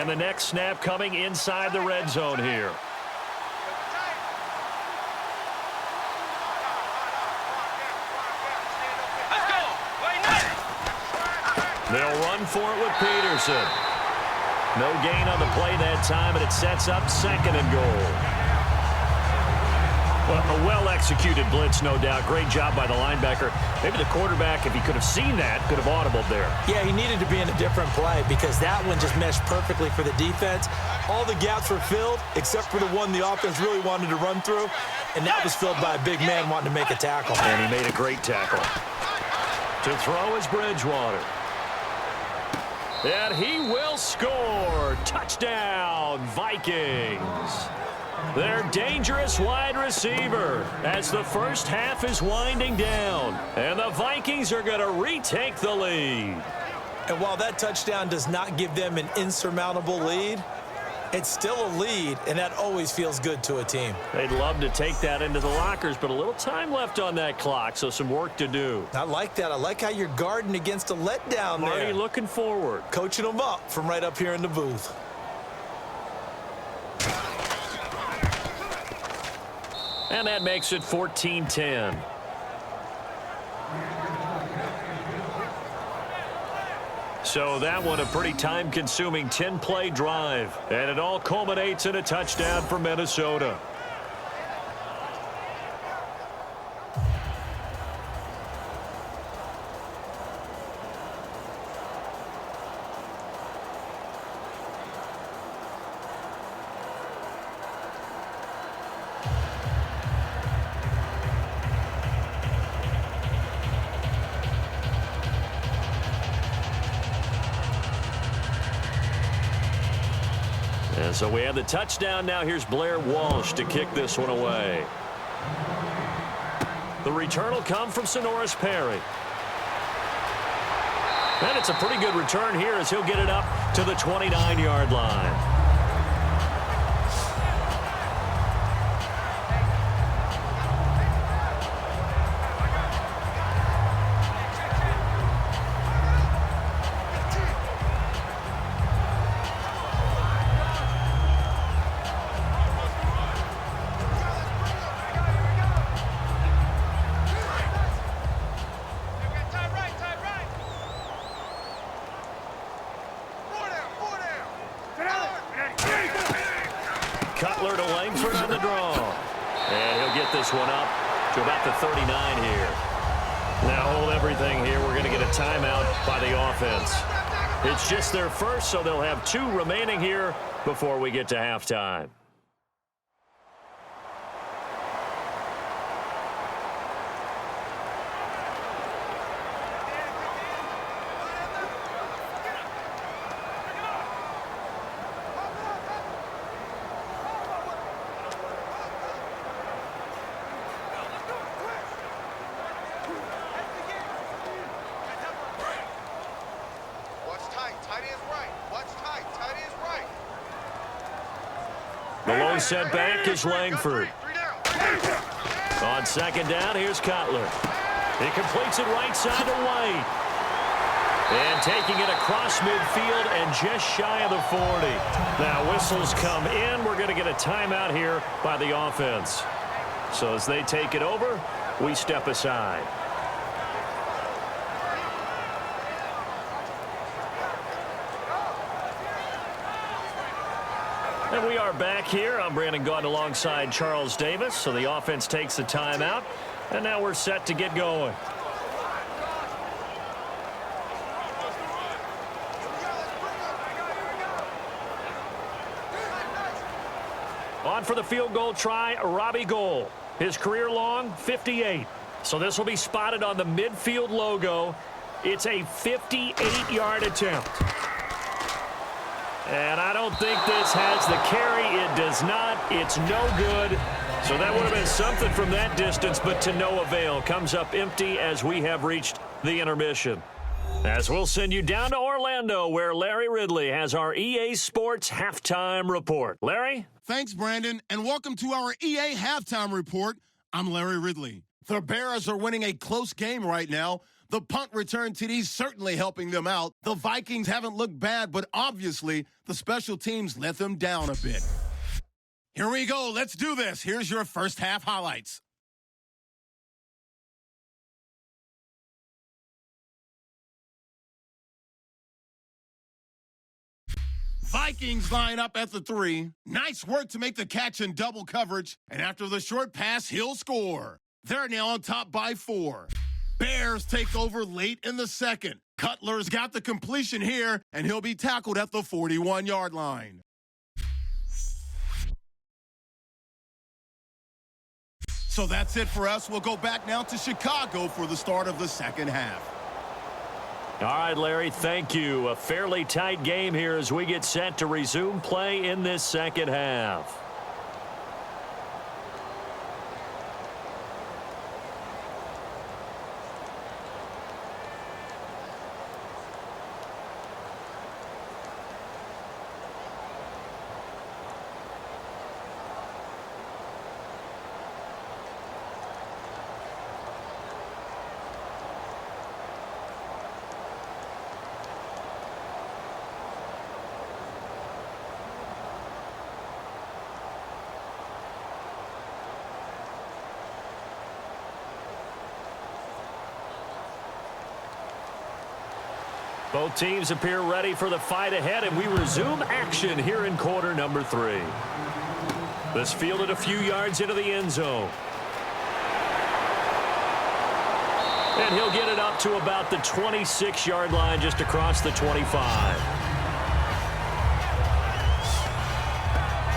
And the next snap coming inside the red zone here. They'll run for it with Peterson. No gain on the play that time, and it sets up 2nd and goal. Well, a well-executed blitz, no doubt. Great job by the linebacker. Maybe the quarterback, if he could have seen that, could have audibled there. Yeah, he needed to be in a different play because that one just meshed perfectly for the defense. All the gaps were filled except for the one the offense really wanted to run through, and that was filled by a big man wanting to make a tackle. And he made a great tackle. To throw is Bridgewater. And he will score. Touchdown, Vikings. Their dangerous wide receiver as the first half is winding down. And the Vikings are going to retake the lead. And while that touchdown does not give them an insurmountable lead, it's still a lead, and that always feels good to a team. They'd love to take that into the lockers, but a little time left on that clock, so some work to do. I like that. I like how you're guarding against a letdown there. Marty looking forward. Coaching them up from right up here in the booth. And that makes it 14-10. So that one a pretty time-consuming 10-play drive. And it all culminates in a touchdown for Minnesota. And so we have the touchdown. Now here's Blair Walsh to kick this one away. The return will come from Sonoris Perry. And it's a pretty good return here as he'll get it up to the 29-yard line. Cutler to Langford on the draw. And he'll get this one up to about the 39 here. Now hold everything here. We're going to get a timeout by the offense. It's just their first, so they'll have 2 remaining here before we get to halftime. The low set back is Langford. On second down, here's Cutler. He completes it right side to White. And taking it across midfield and just shy of the 40. Now whistles come in. We're going to get a timeout here by the offense. So as they take it over, we step aside. And we are back here. I'm Brandon Gaudin alongside Charles Davis. So the offense takes the timeout. And now we're set to get going. On for the field goal try, Robbie Gould. His career long, 58. So this will be spotted on the midfield logo. It's a 58-yard attempt. And I don't think this has the carry. It does not. It's no good. So that would have been something from that distance, but to no avail. Comes up empty as we have reached the intermission. As we'll send you down to Orlando, where Larry Ridley has our EA Sports Halftime Report. Larry? Thanks, Brandon, and welcome to our EA Halftime Report. I'm Larry Ridley. The Bears are winning a close game right now, The punt return TD certainly helping them out. The Vikings haven't looked bad, but obviously the special teams let them down a bit. Here we go. Let's do this. Here's your first half highlights. Vikings line up at the 3. Nice work to make the catch in double coverage. And after the short pass, he'll score. They're now on top by 4. Bears take over late in the second. Cutler's got the completion here, and he'll be tackled at the 41-yard line. So that's it for us. We'll go back now to Chicago for the start of the second half. All right, Larry, thank you. A fairly tight game here as we get set to resume play in this second half. Both teams appear ready for the fight ahead, and we resume action here in quarter number 3. This fielded a few yards into the end zone. And he'll get it up to about the 26-yard line, just across the 25.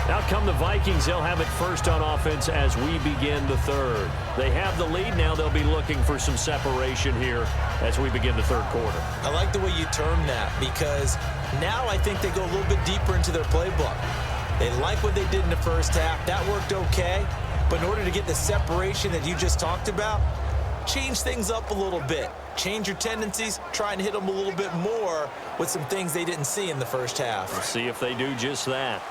Out come the Vikings. They'll have it first on offense as we begin the third. They have the lead. Now they'll be looking for some separation here as we begin the third quarter. I like the way you term that, because now I think they go a little bit deeper into their playbook. They like what they did in the first half. That worked okay. But in order to get the separation that you just talked about, change things up a little bit. Change your tendencies, try and hit them a little bit more with some things they didn't see in the first half. We'll see if they do just that.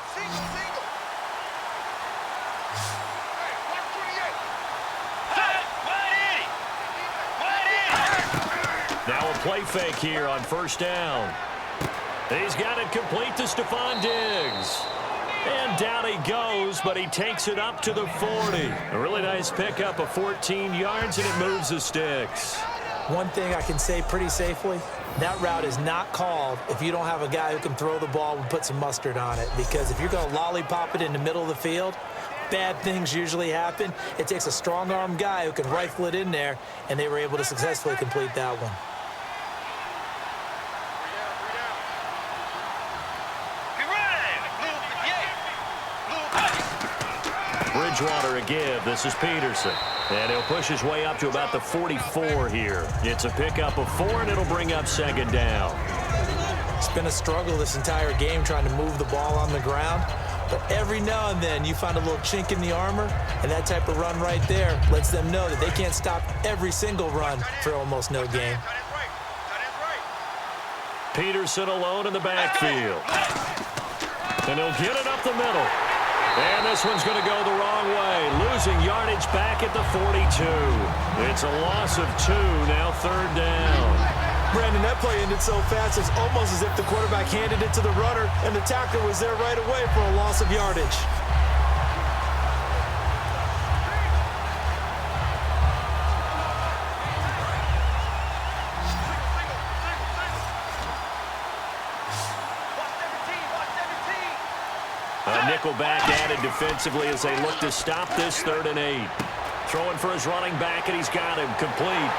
Now a play fake here on first down. He's got it complete to Stephon Diggs. And down he goes, but he takes it up to the 40. A really nice pickup of 14 yards, and it moves the sticks. One thing I can say pretty safely, that route is not called if you don't have a guy who can throw the ball and put some mustard on it. Because if you're going to lollipop it in the middle of the field, bad things usually happen. It takes a strong-arm guy who can rifle it in there, and they were able to successfully complete that one. Bridgewater a give. This is Peterson. And he'll push his way up to about the 44 here. It's a pickup of 4, and it'll bring up second down. It's been a struggle this entire game trying to move the ball on the ground. But every now and then you find a little chink in the armor, and that type of run right there lets them know that they can't stop every single run for almost no gain. Peterson alone in the backfield. And he'll get it up the middle. And this one's going to go the wrong way. Losing yardage back at the 42. It's a loss of 2, now third down. Brandon, that play ended so fast, it's almost as if the quarterback handed it to the runner, and the tackler was there right away for a loss of yardage. Nickelback added defensively as they look to stop this 3rd and 8. Throwing for his running back, and he's got him complete.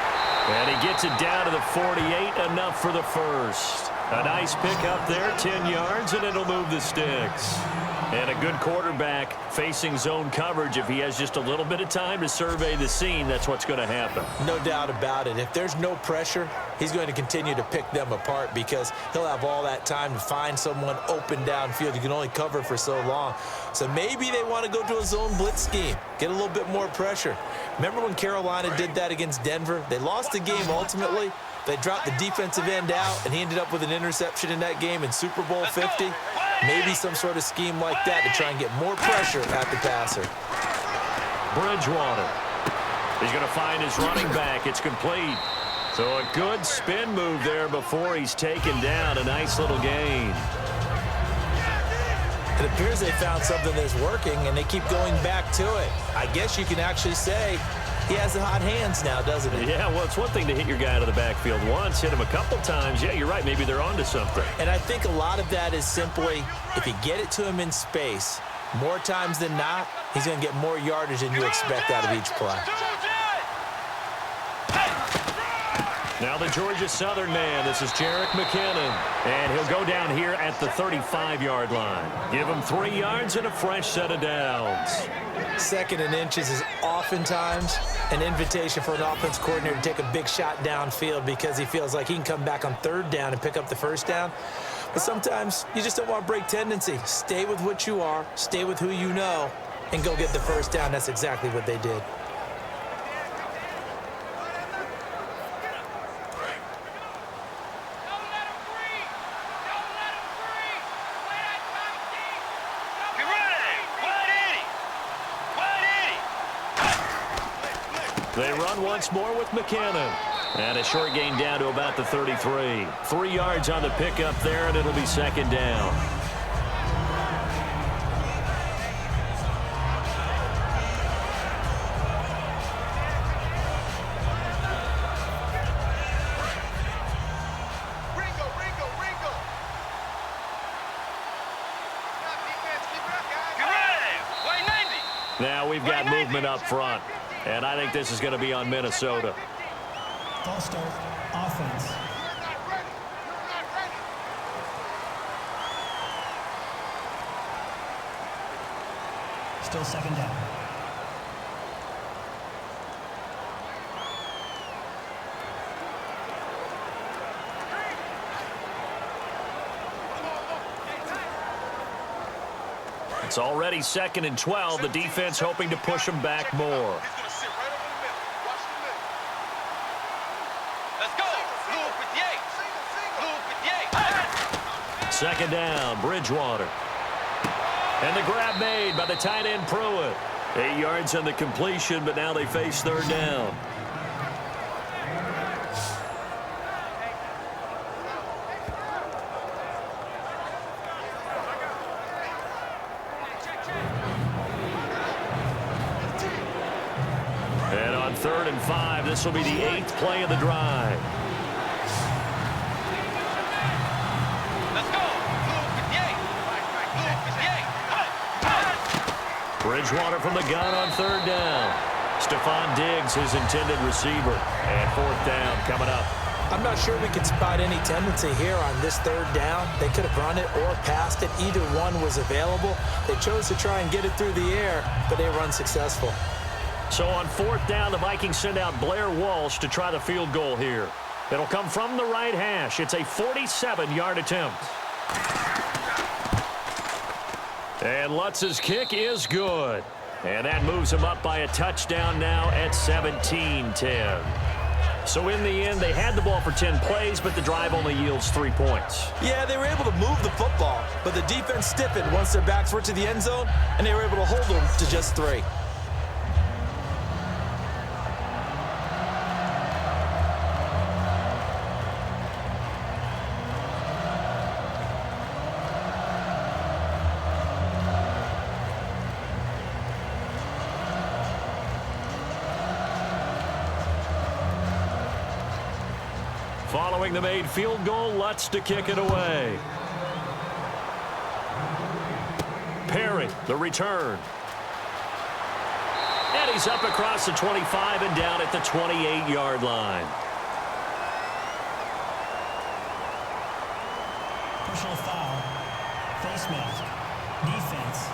And he gets it down to the 48, enough for the first. A nice pickup there, 10 yards, and it'll move the sticks. And a good quarterback facing zone coverage. If he has just a little bit of time to survey the scene, that's what's going to happen. No doubt about it. If there's no pressure, he's going to continue to pick them apart because he'll have all that time to find someone open downfield. You can only cover for so long. So maybe they want to go to a zone blitz scheme, get a little bit more pressure. Remember when Carolina did that against Denver? They lost the game ultimately. They dropped the defensive end out, and he ended up with an interception in that game in Super Bowl 50. Maybe some sort of scheme like that to try and get more pressure at the passer. Bridgewater. He's going to find his running back. It's complete. So a good spin move there before he's taken down. A nice little gain. It appears they found something that's working, and they keep going back to it. I guess you can actually say he has the hot hands now, doesn't he? Yeah, well, it's one thing to hit your guy out of the backfield once, hit him a couple times. Yeah, you're right. Maybe they're onto something. And I think a lot of that is simply if you get it to him in space, more times than not, he's going to get more yardage than you expect out of each play. Now the Georgia Southern man, this is Jerick McKinnon, and he'll go down here at the 35-yard line. Give him 3 yards and a fresh set of downs. 2nd and inches is oftentimes an invitation for an offense coordinator to take a big shot downfield because he feels like he can come back on 3rd down and pick up the 1st down. But sometimes you just don't want to break tendency. Stay with what you are, stay with who you know, and go get the 1st down. That's exactly what they did. They run once more with McKinnon. And a short gain down to about the 33. 3 yards on the pickup there, and it'll be 2nd down. Now we've got movement up front. And I think this is going to be on Minnesota. False start, offense. Still 2nd down. It's already 2nd and 12. The defense hoping to push them back more. Second down, Bridgewater. And the grab made by the tight end Pruitt. 8 yards on the completion, but now they face 3rd down. And on 3rd and 5, this will be the 8th play of the drive. Bridgewater from the gun on 3rd down. Stephon Diggs, his intended receiver. And 4th down coming up. I'm not sure we can spot any tendency here on this 3rd down. They could have run it or passed it. Either one was available. They chose to try and get it through the air, but they were unsuccessful. So on 4th down, the Vikings send out Blair Walsh to try the field goal here. It'll come from the right hash. It's a 47-yard attempt. And Lutz's kick is good. And that moves him up by a touchdown now at 17-10. So in the end, they had the ball for 10 plays, but the drive only yields 3 points. Yeah, they were able to move the football, but the defense stiffened once their backs were to the end zone, and they were able to hold them to just 3. Following the made field goal, Lutz to kick it away. Perry, the return. And he's up across the 25 and down at the 28-yard line. Personal foul. Face mask. Defense.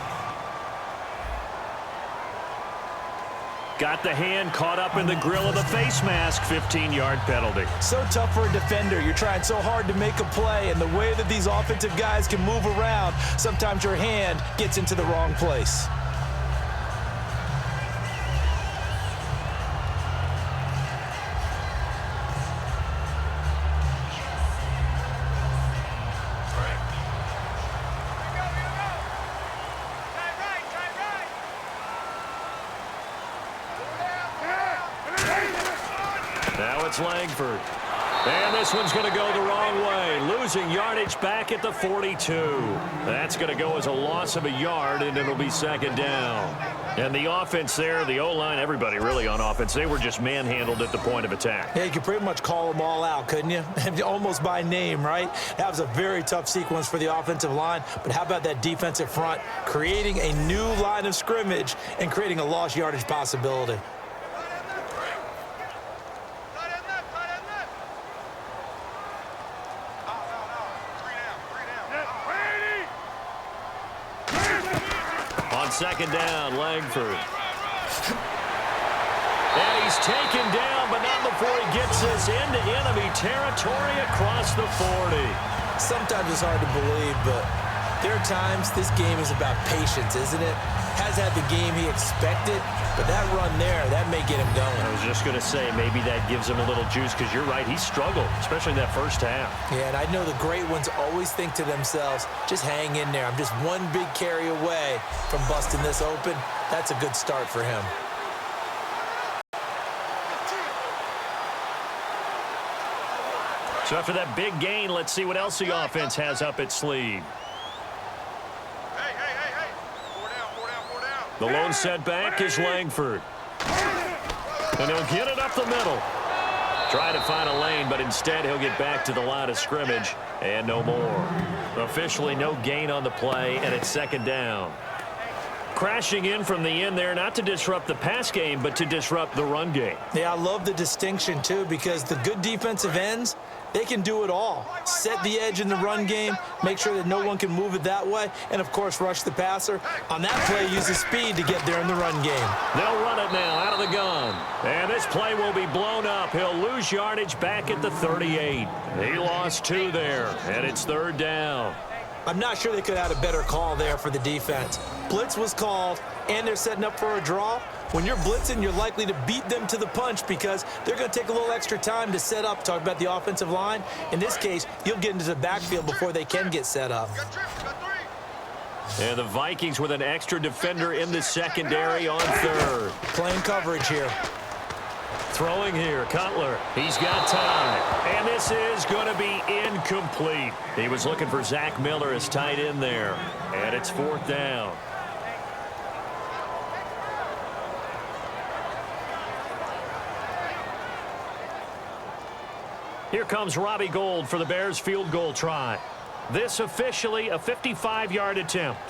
Got the hand caught up in the grill of the face mask. 15-yard penalty. So tough for a defender. You're trying so hard to make a play, and the way that these offensive guys can move around, sometimes your hand gets into the wrong place. it's Langford. And this one's going to go the wrong way, losing yardage back at the 42. That's going to go as a loss of a yard, and it'll be second down. And the offense there, the O-line, everybody really on offense, they were just manhandled at the point of attack. Yeah, you could pretty much call them all out, couldn't you? Almost by name, right? That was a very tough sequence for the offensive line, but how about that defensive front creating a new line of scrimmage and creating a lost yardage possibility? Second down, Langford. And he's taken down, but not before he gets us into enemy territory across the 40. Sometimes it's hard to believe, but there are times this game is about patience, isn't it? Has had the game he expected, but that run there, that may get him going. I was just going to say, maybe that gives him a little juice, because you're right, he struggled, especially in that first half. Yeah, and I know the great ones always think to themselves, just hang in there. I'm just one big carry away from busting this open. That's a good start for him. So after that big gain, let's see what else the offense has up its sleeve. The lone setback is Langford. And he'll get it up the middle. Try to find a lane, but instead he'll get back to the line of scrimmage and no more. Officially no gain on the play, and it's second down. Crashing in from the end there, not to disrupt the pass game, but to disrupt the run game. Yeah, I love the distinction, too, because the good defensive ends, they can do it all. Set the edge in the run game, make sure that no one can move it that way, and, of course, rush the passer. On that play, use the speed to get there in the run game. They'll run it now out of the gun. And this play will be blown up. He'll lose yardage back at the 38. He lost 2 there, and it's third down. I'm not sure they could have had a better call there for the defense. Blitz was called, and they're setting up for a draw. When you're blitzing, you're likely to beat them to the punch because they're going to take a little extra time to set up. Talk about the offensive line. In this case, you'll get into the backfield before they can get set up. And the Vikings with an extra defender in the secondary on third. Playing coverage here. Throwing here, Cutler. He's got time. And this is going to be incomplete. He was looking for Zach Miller as tight end there. And it's fourth down. Here comes Robbie Gould for the Bears field goal try. This officially a 55-yard attempt.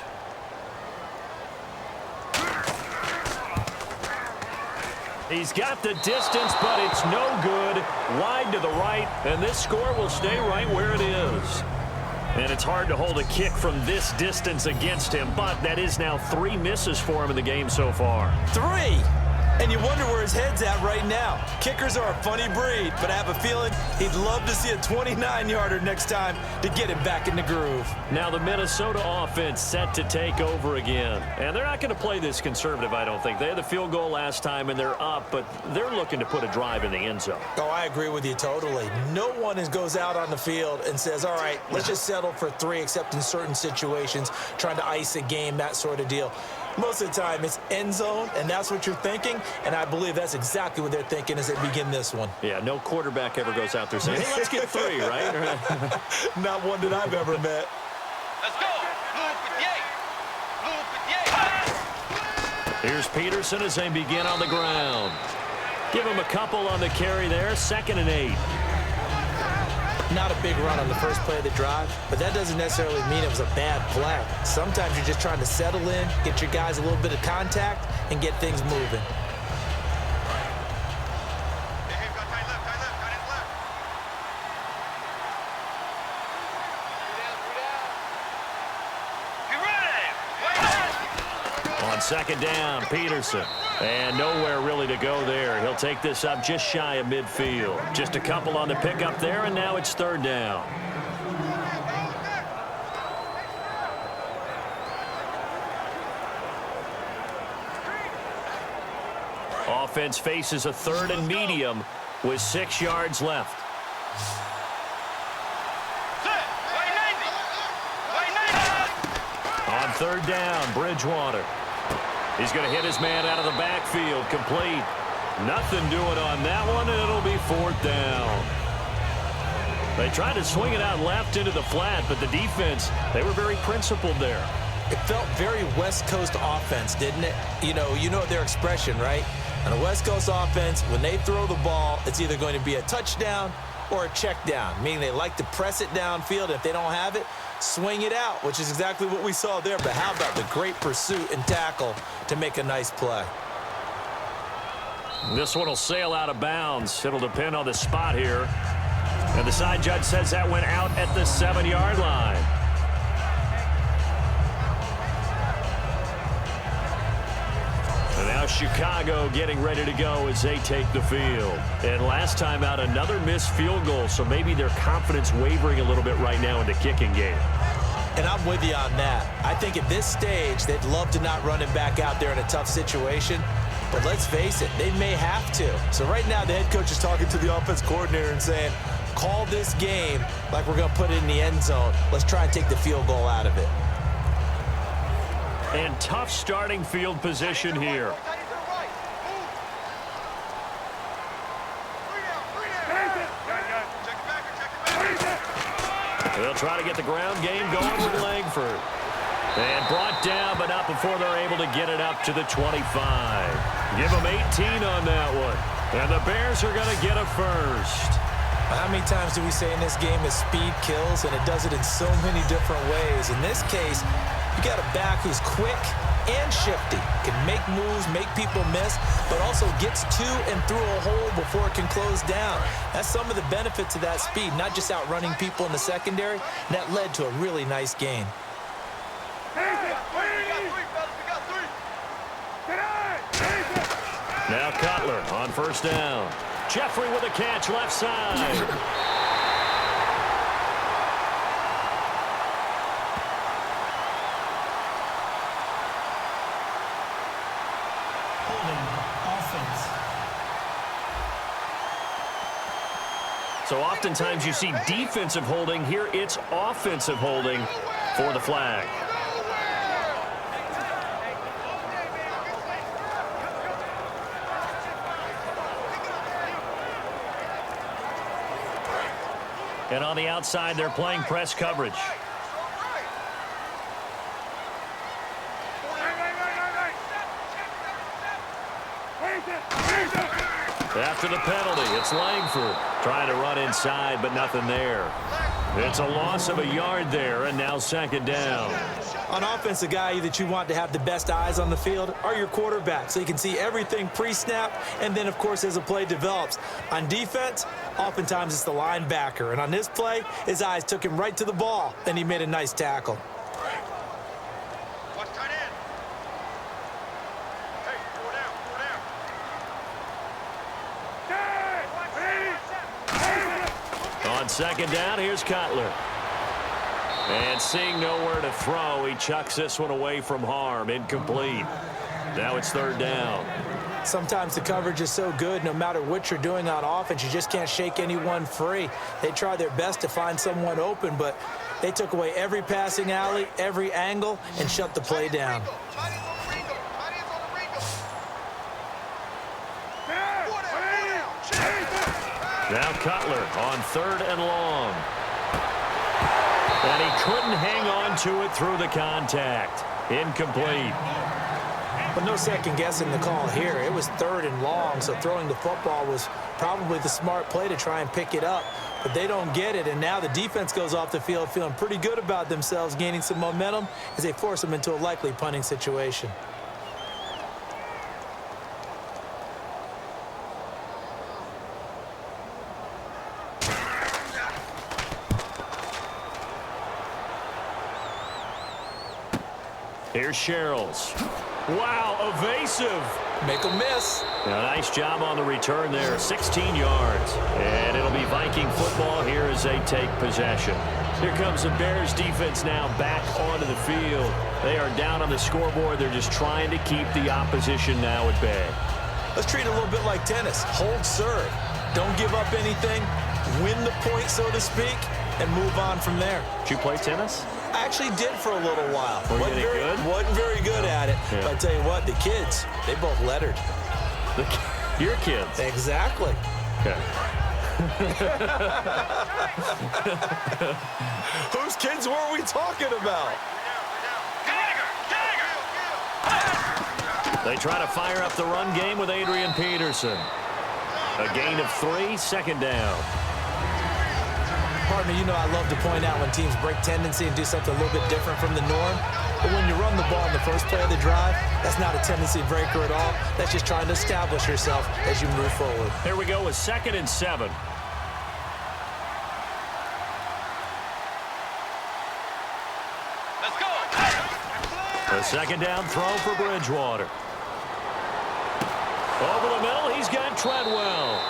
He's got the distance, but it's no good. Wide to the right, and this score will stay right where it is. And it's hard to hold a kick from this distance against him, but that is now 3 misses for him in the game so far. 3! And you wonder where his head's at right now. Kickers are a funny breed, but I have a feeling he'd love to see a 29-yarder next time to get him back in the groove. Now the Minnesota offense set to take over again. And they're not going to play this conservative, I don't think. They had the field goal last time, and they're up, but they're looking to put a drive in the end zone. Oh, I agree with you totally. No one goes out on the field and says, all right, let's just settle for 3, except in certain situations, trying to ice a game, that sort of deal. Most of the time, it's end zone, and that's what you're thinking, and I believe that's exactly what they're thinking as they begin this one. Yeah, no quarterback ever goes out there saying, hey, let's get 3, right? Not one that I've ever met. Let's go. Here's Peterson as they begin on the ground. Give him a couple on the carry there, 2nd and 8. Not a big run on the first play of the drive, but that doesn't necessarily mean it was a bad play. Sometimes you're just trying to settle in, get your guys a little bit of contact, and get things moving. On 2nd down, Peterson. And nowhere really to go there. He'll take this up just shy of midfield. Just a couple on the pickup there, and now it's 3rd down. Offense faces a 3rd and medium with 6 yards left. On 3rd down, Bridgewater. He's going to hit his man out of the backfield, complete. Nothing doing on that one, and it'll be 4th down. They tried to swing it out left into the flat, but the defense, they were very principled there. It felt very West Coast offense, didn't it? You know their expression, right? On a West Coast offense, when they throw the ball, it's either going to be a touchdown or a check down, meaning they like to press it downfield. If they don't have it, swing it out, which is exactly what we saw there. But how about the great pursuit and tackle to make a nice play? This one will sail out of bounds. It'll depend on the spot here. And the side judge says that went out at the 7-yard line. And now Chicago getting ready to go as they take the field. And last time out, another missed field goal, so maybe their confidence wavering a little bit right now in the kicking game. And I'm with you on that. I think at this stage, they'd love to not run him back out there in a tough situation. But let's face it, they may have to. So right now, the head coach is talking to the offense coordinator and saying, call this game like we're going to put it in the end zone. Let's try and take the field goal out of it. And tough starting field position here. They'll try to get the ground game going with Langford. And brought down, but not before they're able to get it up to the 25. Give them 18 on that one. And the Bears are going to get a first. How many times do we say in this game that speed kills, and it does it in so many different ways? In this case, you got a back who's quick and shifty, can make moves, make people miss, but also gets to and through a hole before it can close down. That's some of the benefits of that speed, not just outrunning people in the secondary. And that led to a really nice gain. Now Cutler on first down. Jeffrey with a catch left side. Holding offense. So oftentimes you see defensive holding. Here it's offensive holding for the flag. And on the outside, they're playing press coverage. After the penalty, it's Langford trying to run inside, but nothing there. It's a loss of a yard there, and now 2nd down. On offense, the guy that you want to have the best eyes on the field are your quarterbacks, so you can see everything pre-snap, and then, of course, as the play develops. On defense, oftentimes it's the linebacker, and on this play, his eyes took him right to the ball, and he made a nice tackle. On 2nd down, here's Cutler. And seeing nowhere to throw, he chucks this one away from harm. Incomplete. Now it's 3rd down. Sometimes the coverage is so good, no matter what you're doing on offense, you just can't shake anyone free. They try their best to find someone open, but they took away every passing alley, every angle, and shut the play down. Now Cutler on 3rd and long. And he couldn't hang on to it through the contact. Incomplete. But no second guessing the call here. It was 3rd and long, so throwing the football was probably the smart play to try and pick it up. But they don't get it, and now the defense goes off the field feeling pretty good about themselves, gaining some momentum as they force them into a likely punting situation. Here's Sherrills. Wow, evasive. Make them miss. Now, nice job on the return there, 16 yards. And it'll be Viking football here as they take possession. Here comes the Bears defense now back onto the field. They are down on the scoreboard. They're just trying to keep the opposition now at bay. Let's treat it a little bit like tennis. Hold serve. Don't give up anything. Win the point, so to speak, and move on from there. Did you play tennis? I actually did for a little while. Wasn't very good at it. Yeah. But I tell you what, the kids, they both lettered. Your kids. Exactly. Okay. Whose kids were we talking about? They try to fire up the run game with Adrian Peterson. A gain of 3, second down. Partner, you know I love to point out when teams break tendency and do something a little bit different from the norm. But when you run the ball in the first play of the drive, that's not a tendency breaker at all. That's just trying to establish yourself as you move forward. Here we go with 2nd and 7. Let's go. A second down throw for Bridgewater. Over the middle, he's got Treadwell.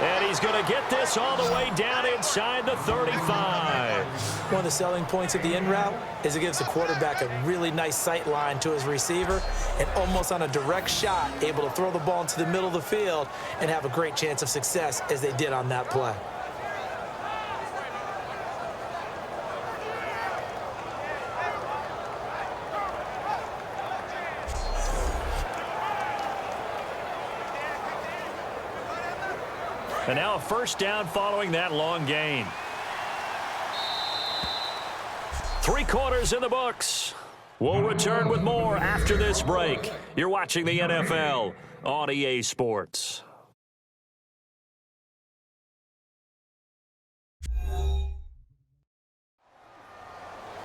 And he's going to get this all the way down inside the 35. One of the selling points of the in route is it gives the quarterback a really nice sight line to his receiver and almost on a direct shot able to throw the ball into the middle of the field and have a great chance of success as they did on that play. And now a first down following that long gain. 3 quarters in the books. We'll return with more after this break. You're watching the NFL on EA Sports.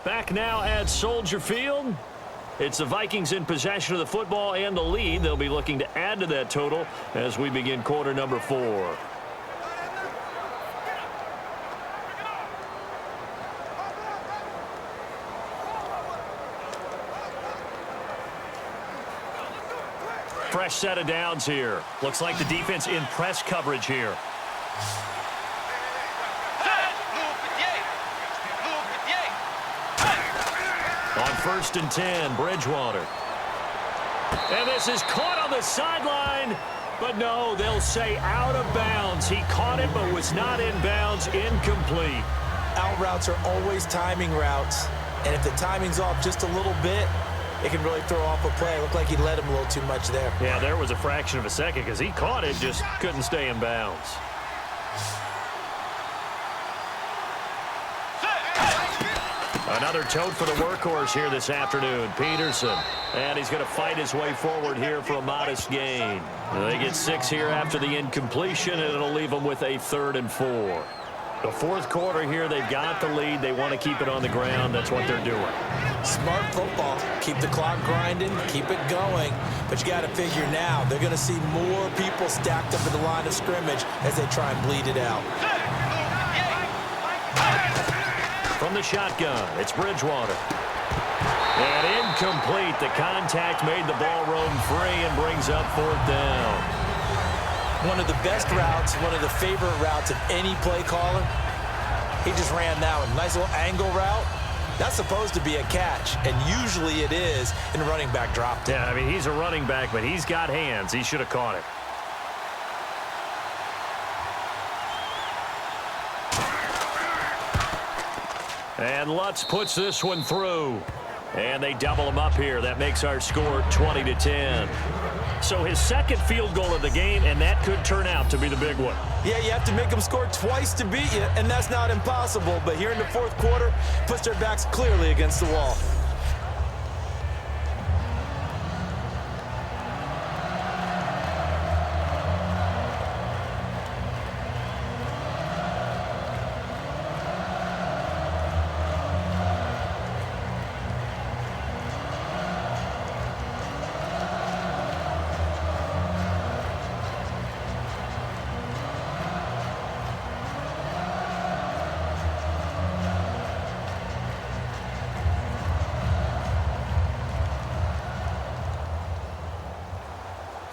Back now at Soldier Field. It's the Vikings in possession of the football and the lead. They'll be looking to add to that total as we begin quarter number 4. Fresh set of downs here. Looks like the defense in press coverage here. On 1st and 10, Bridgewater. And this is caught on the sideline. But no, they'll say out of bounds. He caught it but was not in bounds. Incomplete. Out routes are always timing routes. And if the timing's off just a little bit, it can really throw off a play. It looked like he led him a little too much there. Yeah, there was a fraction of a second because he caught it, just couldn't stay in bounds. Another tote for the workhorse here this afternoon, Peterson. And he's going to fight his way forward here for a modest gain. They get 6 here after the incompletion, and it'll leave them with a 3rd and 4. The 4th quarter here, they've got the lead. They want to keep it on the ground. That's what they're doing. Smart football. Keep the clock grinding, keep it going. But you got to figure now, they're going to see more people stacked up at the line of scrimmage as they try and bleed it out. From the shotgun, it's Bridgewater. And incomplete. The contact made the ball roam free and brings up 4th down. One of the best routes, one of the favorite routes of any play caller. He just ran that one. Nice little angle route. That's supposed to be a catch, and usually it is, and the running back dropped it. Yeah, I mean, he's a running back, but he's got hands. He should have caught it. And Lutz puts this one through. And they double him up here. That makes our score 20-10. So his 2nd field goal of the game, and that could turn out to be the big one. Yeah, you have to make them score twice to beat you, and that's not impossible. But here in the 4th quarter, puts their backs clearly against the wall.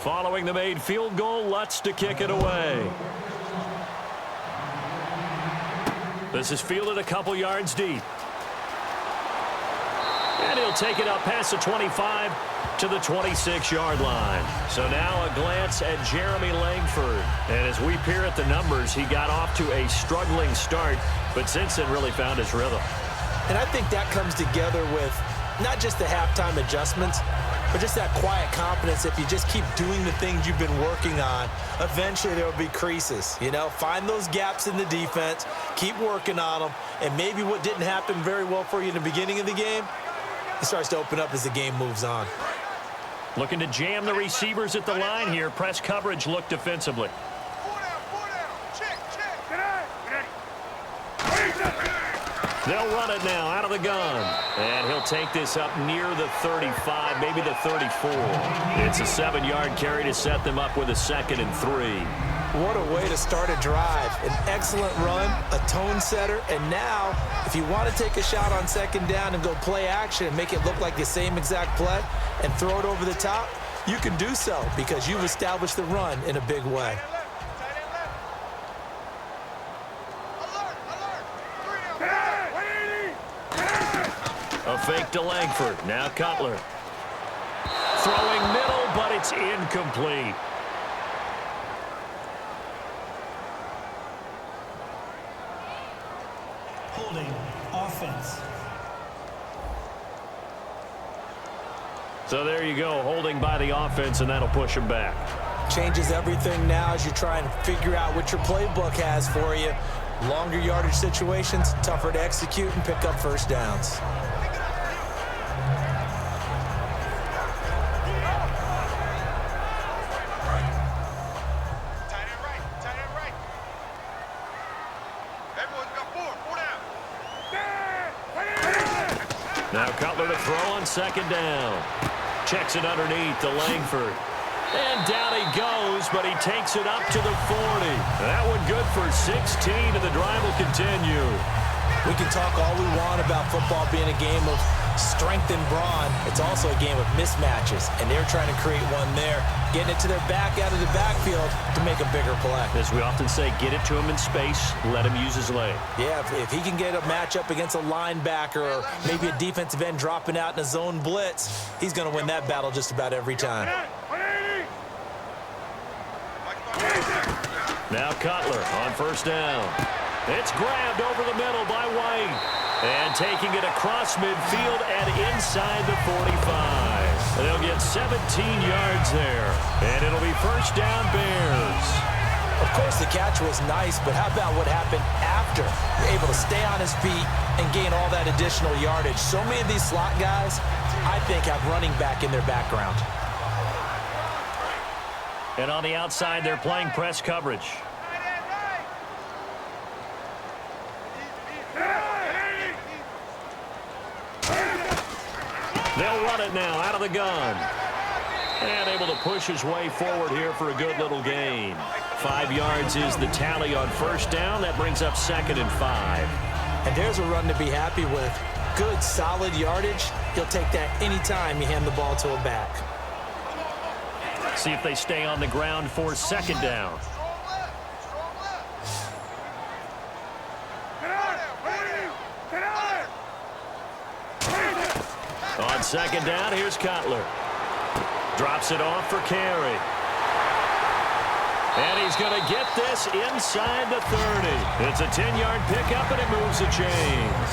Following the made field goal, Lutz to kick it away. This is fielded a couple yards deep. And he'll take it up past the 25 to the 26-yard line. So now a glance at Jeremy Langford. And as we peer at the numbers, he got off to a struggling start, but since then really found his rhythm. And I think that comes together with not just the halftime adjustments, but just that quiet confidence. If you just keep doing the things you've been working on, eventually there will be creases. You know, find those gaps in the defense, keep working on them, and maybe what didn't happen very well for you in the beginning of the game, it starts to open up as the game moves on. Looking to jam the receivers at the line here. Press coverage look defensively. They'll run it now out of the gun. And he'll take this up near the 35, maybe the 34. It's a 7-yard carry to set them up with a 2nd and 3. What a way to start a drive. An excellent run, a tone setter, and now if you want to take a shot on 2nd down and go play action and make it look like the same exact play and throw it over the top, you can do so because you've established the run in a big way. A fake to Langford. Now Cutler. Throwing middle, but it's incomplete. Holding offense. So there you go, holding by the offense, and that'll push him back. Changes everything now as you try and figure out what your playbook has for you. Longer yardage situations, tougher to execute and pick up first downs. Now Cutler to throw on 2nd down. Checks it underneath to Langford. And down he goes, but he takes it up to the 40. That one good for 16, and the drive will continue. We can talk all we want about football being a game of strength and brawn. It's also a game of mismatches, and they're trying to create one there, getting it to their back out of the backfield to make a bigger play. As we often say, get it to him in space, let him use his leg. Yeah, if he can get a matchup against a linebacker or maybe a defensive end dropping out in a zone blitz, he's going to win that battle just about every time. Now Cutler on 1st down. It's grabbed over the middle by White. And taking it across midfield and inside the 45. They'll get 17 yards there. And it'll be 1st down Bears. Of course, the catch was nice, but how about what happened after? You're able to stay on his feet and gain all that additional yardage. So many of these slot guys, I think, have running back in their background. And on the outside, they're playing press coverage. They'll run it now out of the gun. And able to push his way forward here for a good little gain. 5 yards is the tally on 1st down. That brings up 2nd and 5. And there's a run to be happy with. Good, solid yardage. He'll take that anytime you hand the ball to a back. See if they stay on the ground for 2nd down. On 2nd down, here's Cutler. Drops it off for carry. And he's going to get this inside the 30. It's a 10-yard pickup, and it moves the chains.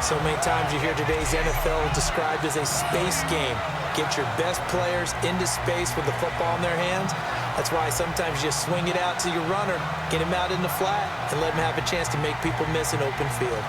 So many times you hear today's NFL described as a space game. Get your best players into space with the football in their hands. That's why sometimes you swing it out to your runner, get him out in the flat, and let him have a chance to make people miss an open field.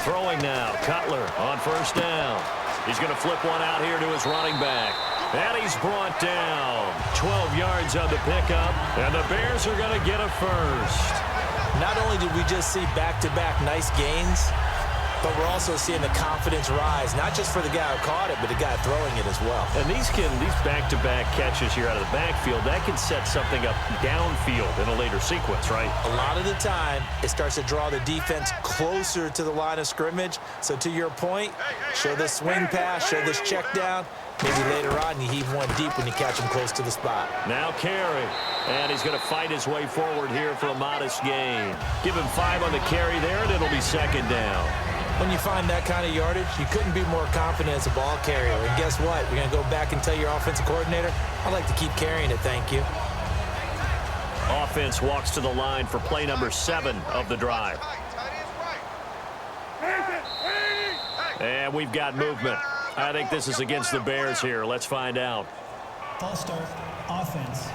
Throwing now, Cutler on 1st down. He's going to flip one out here to his running back. And he's brought down. 12 yards on the pickup, and the Bears are going to get a first. Not only did we just see back-to-back nice gains, but we're also seeing the confidence rise, not just for the guy who caught it, but the guy throwing it as well. And these back-to-back catches here out of the backfield, that can set something up downfield in a later sequence, right? A lot of the time, it starts to draw the defense closer to the line of scrimmage. So to your point, show this swing pass, show this check down, Maybe later on you heave one deep when you catch him close to the spot. Now carry. And he's going to fight his way forward here for a modest gain. Give him 5 on the carry there, and it'll be second down. When you find that kind of yardage, you couldn't be more confident as a ball carrier. And guess what? You're going to go back and tell your offensive coordinator, I'd like to keep carrying it, thank you. Offense walks to the line for play number 7 of the drive. And we've got movement. I think this is against the Bears here. Let's find out. False start, offense.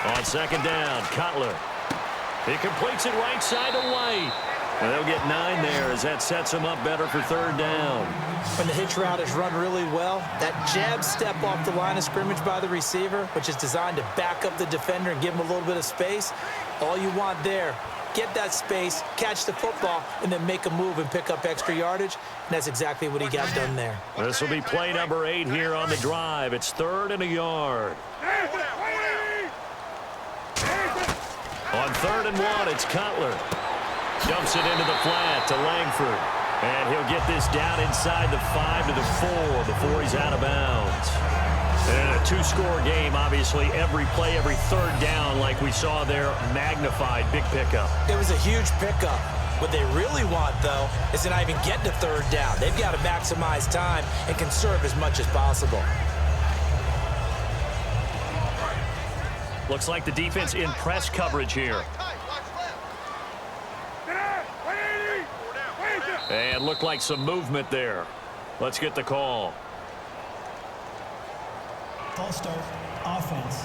On second down, Cutler. He completes it right side to White. And they'll get 9 there as that sets him up better for third down. When the hitch route is run really well, that jab step off the line of scrimmage by the receiver, which is designed to back up the defender and give him a little bit of space, all you want there, get that space, catch the football, and then make a move and pick up extra yardage. And that's exactly what he got done there. This will be play number 8 here on the drive. It's 3rd and a yard. On 3rd and 1, it's Cutler. Dumps it into the flat to Langford. And he'll get this down inside the 5 to the 4 before he's out of bounds. And a 2-score game, obviously, every play, every third down, like we saw there, magnified. Big pickup. It was a huge pickup. What they really want, though, is to not even get to third down. They've got to maximize time and conserve as much as possible. Looks like the defense in press coverage here. And looked like some movement there. Let's get the call. False start, offense.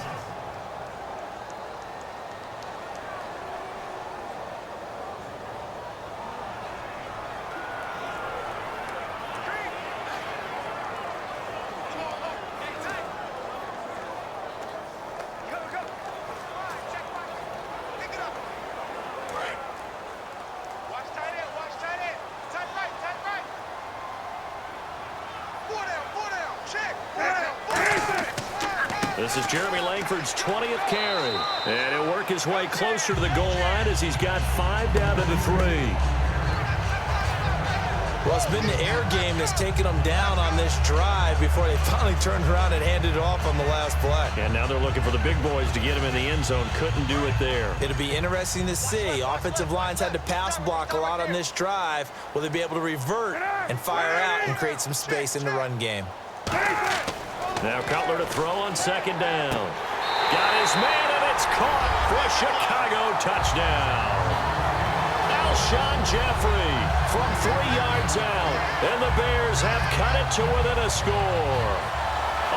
This is Jeremy Langford's 20th carry. And he'll work his way closer to the goal line as he's got 5 down to the 3. Well, it's been the air game that's taken them down on this drive before they finally turned around and handed it off on the last play. And now they're looking for the big boys to get him in the end zone. Couldn't do it there. It'll be interesting to see. Offensive lines had to pass block a lot on this drive. Will they be able to revert and fire out and create some space in the run game? Now Cutler to throw on second down. Got his man, and it's caught for a Chicago touchdown. Alshon Jeffrey from 3 yards out. And the Bears have cut it to within a score.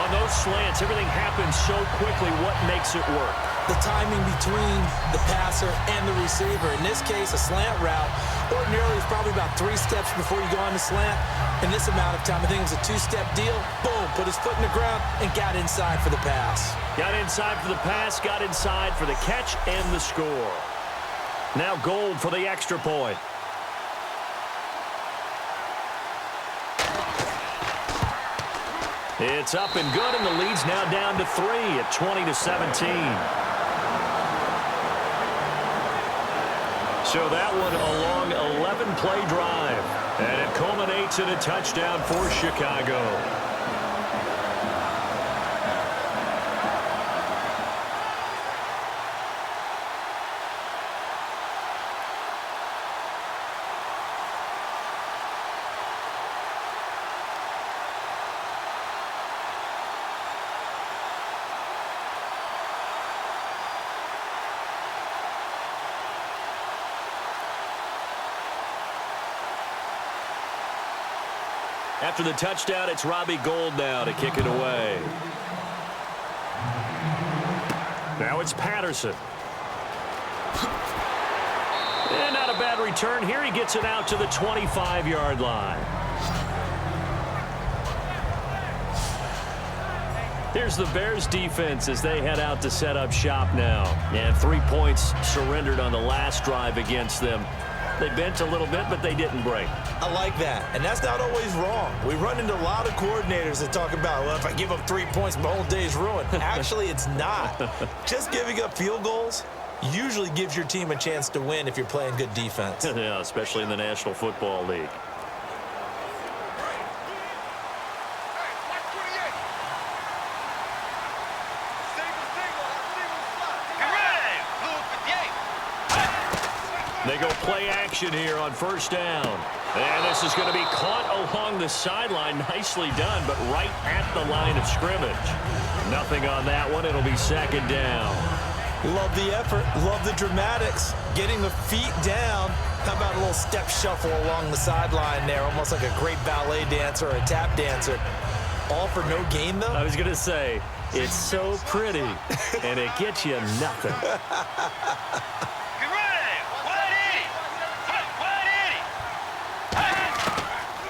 On those slants, everything happens so quickly. What makes it work? The timing between the passer and the receiver. In this case, a slant route. Ordinarily, it's probably about 3 steps before you go on the slant. In this amount of time, I think it was a 2-step deal. Boom, put his foot in the ground and got inside for the pass. Got inside for the pass, got inside for the catch and the score. Now Gold for the extra point. It's up and good, and the lead's now down to 3 at 20-17. So that one a long 11-play drive, and it culminates in a touchdown for Chicago. After the touchdown, it's Robbie Gould now to kick it away. Now it's Patterson. And not a bad return here. He gets it out to the 25-yard line. Here's the Bears defense as they head out to set up shop now. And 3 points surrendered on the last drive against them. They bent a little bit, but they didn't break. I like that, and that's not always wrong. We run into a lot of coordinators that talk about, well, if I give up 3 points, my whole day is ruined. Actually, it's not. Just giving up field goals usually gives your team a chance to win if you're playing good defense. Yeah, especially in the National Football League. They go play action here on first down. And this is going to be caught along the sideline. Nicely done, but right at the line of scrimmage. Nothing on that one. It'll be second down. Love the effort. Love the dramatics. Getting the feet down. How about a little step shuffle along the sideline there? Almost like a great ballet dancer or a tap dancer. All for no gain, though? I was going to say, it's so pretty, and it gets you nothing.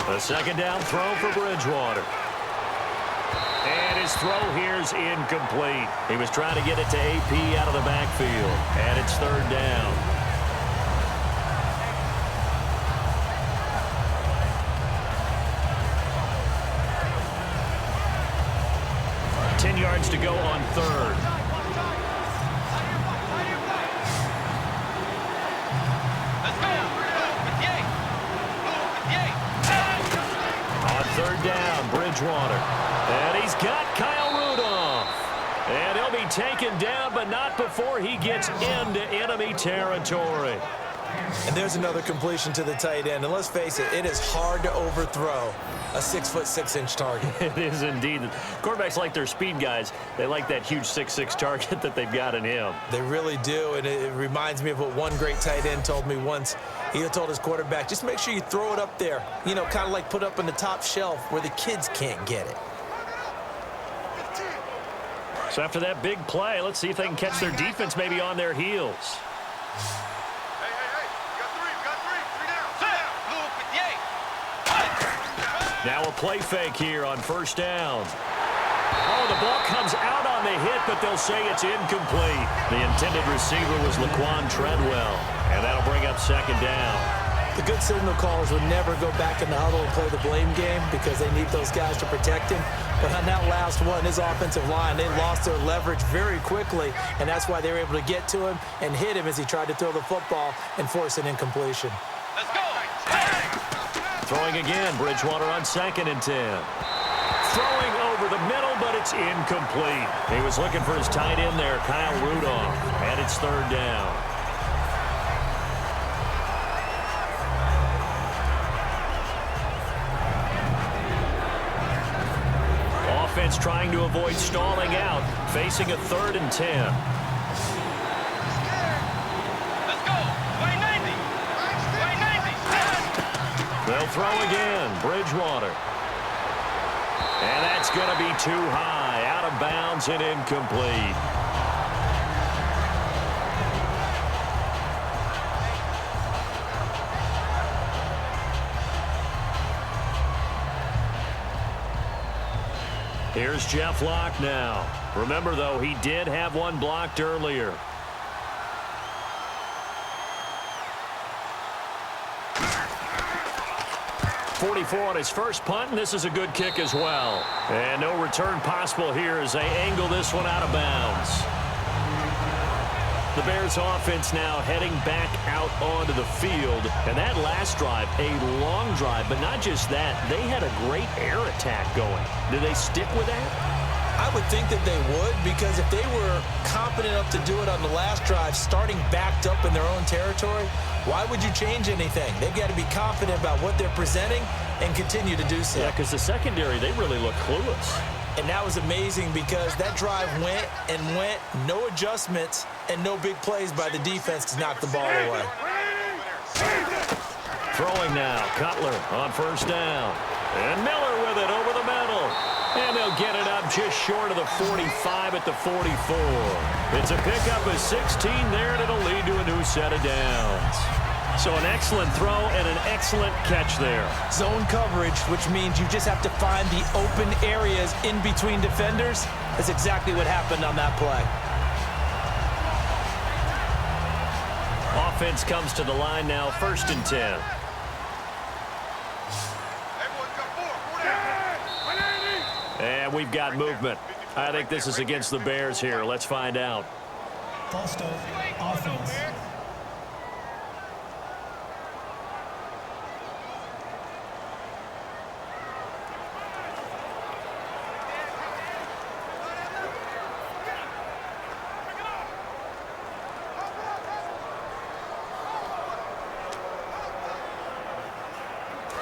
A second down throw for Bridgewater. And his throw here is incomplete. He was trying to get it to AP out of the backfield. And it's third down. Ten yards to go on third. Third down, Bridgewater. And he's got Kyle Rudolph. And he'll be taken down, but not before he gets into enemy territory. And there's another completion to the tight end. And let's face it, it is hard to overthrow a 6'6" target. It is indeed. Quarterbacks like their speed guys. They like that huge 6'6" target that they've got in him. They really do, and it reminds me of what one great tight end told me once. He told his quarterback, just make sure you throw it up there. You know, kind of like put up on the top shelf where the kids can't get it. So after that big play, let's see if they can catch their defense maybe on their heels. Now a play fake here on first down. Oh, the ball comes out on the hit, but they'll say it's incomplete. The intended receiver was Laquan Treadwell, and that'll bring up second down. The good signal callers would never go back in the huddle and play the blame game because they need those guys to protect him. But on that last one, his offensive line, they lost their leverage very quickly, and that's why they were able to get to him and hit him as he tried to throw the football and force an incompletion. Let's go. Throwing again, Bridgewater on 2nd and 10. Throwing over the middle, but it's incomplete. He was looking for his tight end there, Kyle Rudolph, and it's third down. Offense trying to avoid stalling out, facing a 3rd and 10. They'll throw again, Bridgewater. And that's going to be too high, out of bounds and incomplete. Here's Jeff Locke now. Remember, though, he did have one blocked earlier. .44 on his first punt, and this is a good kick as well. And no return possible here as they angle this one out of bounds. The Bears offense now heading back out onto the field. And that last drive, a long drive, but not just that. They had a great air attack going. Do they stick with that? I would think that they would, because if they were confident enough to do it on the last drive, starting backed up in their own territory, why would you change anything? They've got to be confident about what they're presenting and continue to do so. Yeah, because the secondary, they really look clueless. And that was amazing because that drive went and went, no adjustments, and no big plays by the defense to knock the ball away. Throwing now, Cutler on first down. And Miller with it over the middle. And they'll get it up just short of the 45 at the 44. It's a pickup of 16 there, and it'll lead to a new set of downs. So an excellent throw and an excellent catch there. Zone coverage, which means you just have to find the open areas in between defenders. That's exactly what happened on that play. Offense comes to the line now, 1st and 10. And we've got movement. I think this is against the Bears here. Let's find out. False start, offense.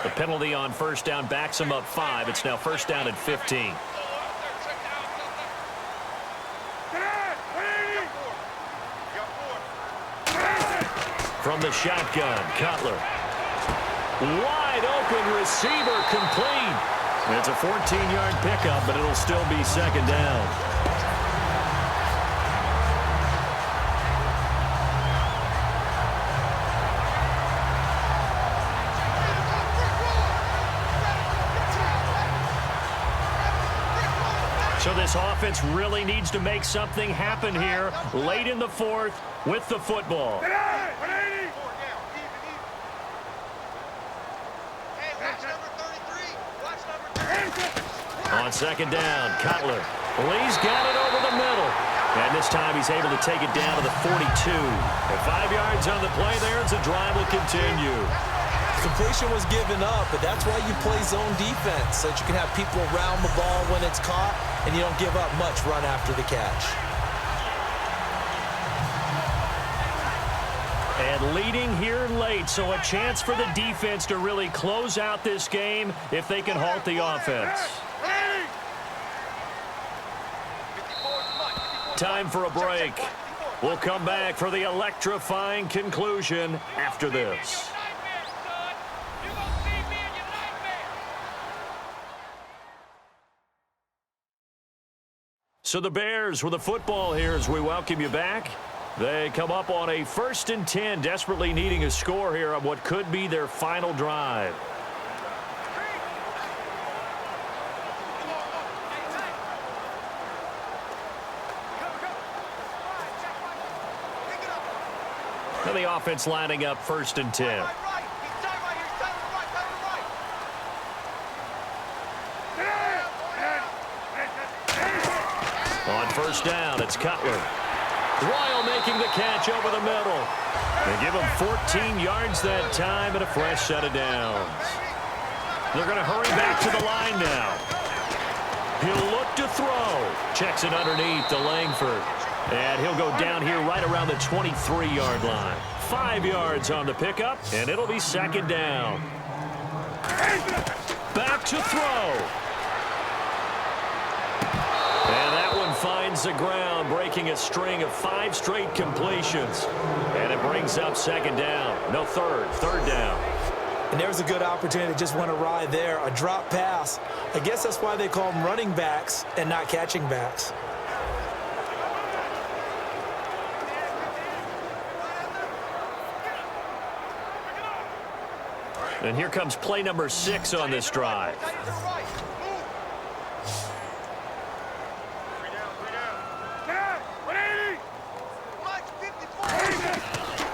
The penalty on 1st down backs them up 5. It's now 1st down and 15. From the shotgun, Cutler. Wide open receiver, complete. It's a 14-yard pickup, but it'll still be 2nd down. So this offense really needs to make something happen here late in the 4th with the football. On 2nd down, Cutler. Lee's got it over the middle. And this time he's able to take it down to the 42. And 5 yards on the play there as the drive will continue. Completion was given up, but that's why you play zone defense, so that you can have people around the ball when it's caught, and you don't give up much run after the catch. And leading here late, so a chance for the defense to really close out this game if they can halt the offense. Time for a break. We'll come back for the electrifying conclusion after this. So the Bears with the football here as we welcome you back. They come up on a 1st and 10, desperately needing a score here on what could be their final drive. And the offense lining up 1st and 10. On 1st down, it's Cutler. Royal making the catch over the middle. They give him 14 yards that time and a fresh set of downs. They're going to hurry back to the line now. He'll look to throw. Checks it underneath to Langford. And he'll go down here right around the 23-yard line. 5 yards on the pickup, and it'll be 2nd down. Back to throw. And that one finds the ground, breaking a string of 5 straight completions. And it brings up 2nd down. No, 3rd down. And there's a good opportunity to just went awry there. A drop pass. I guess that's why they call them running backs and not catching backs. And here comes play number 6 on this drive.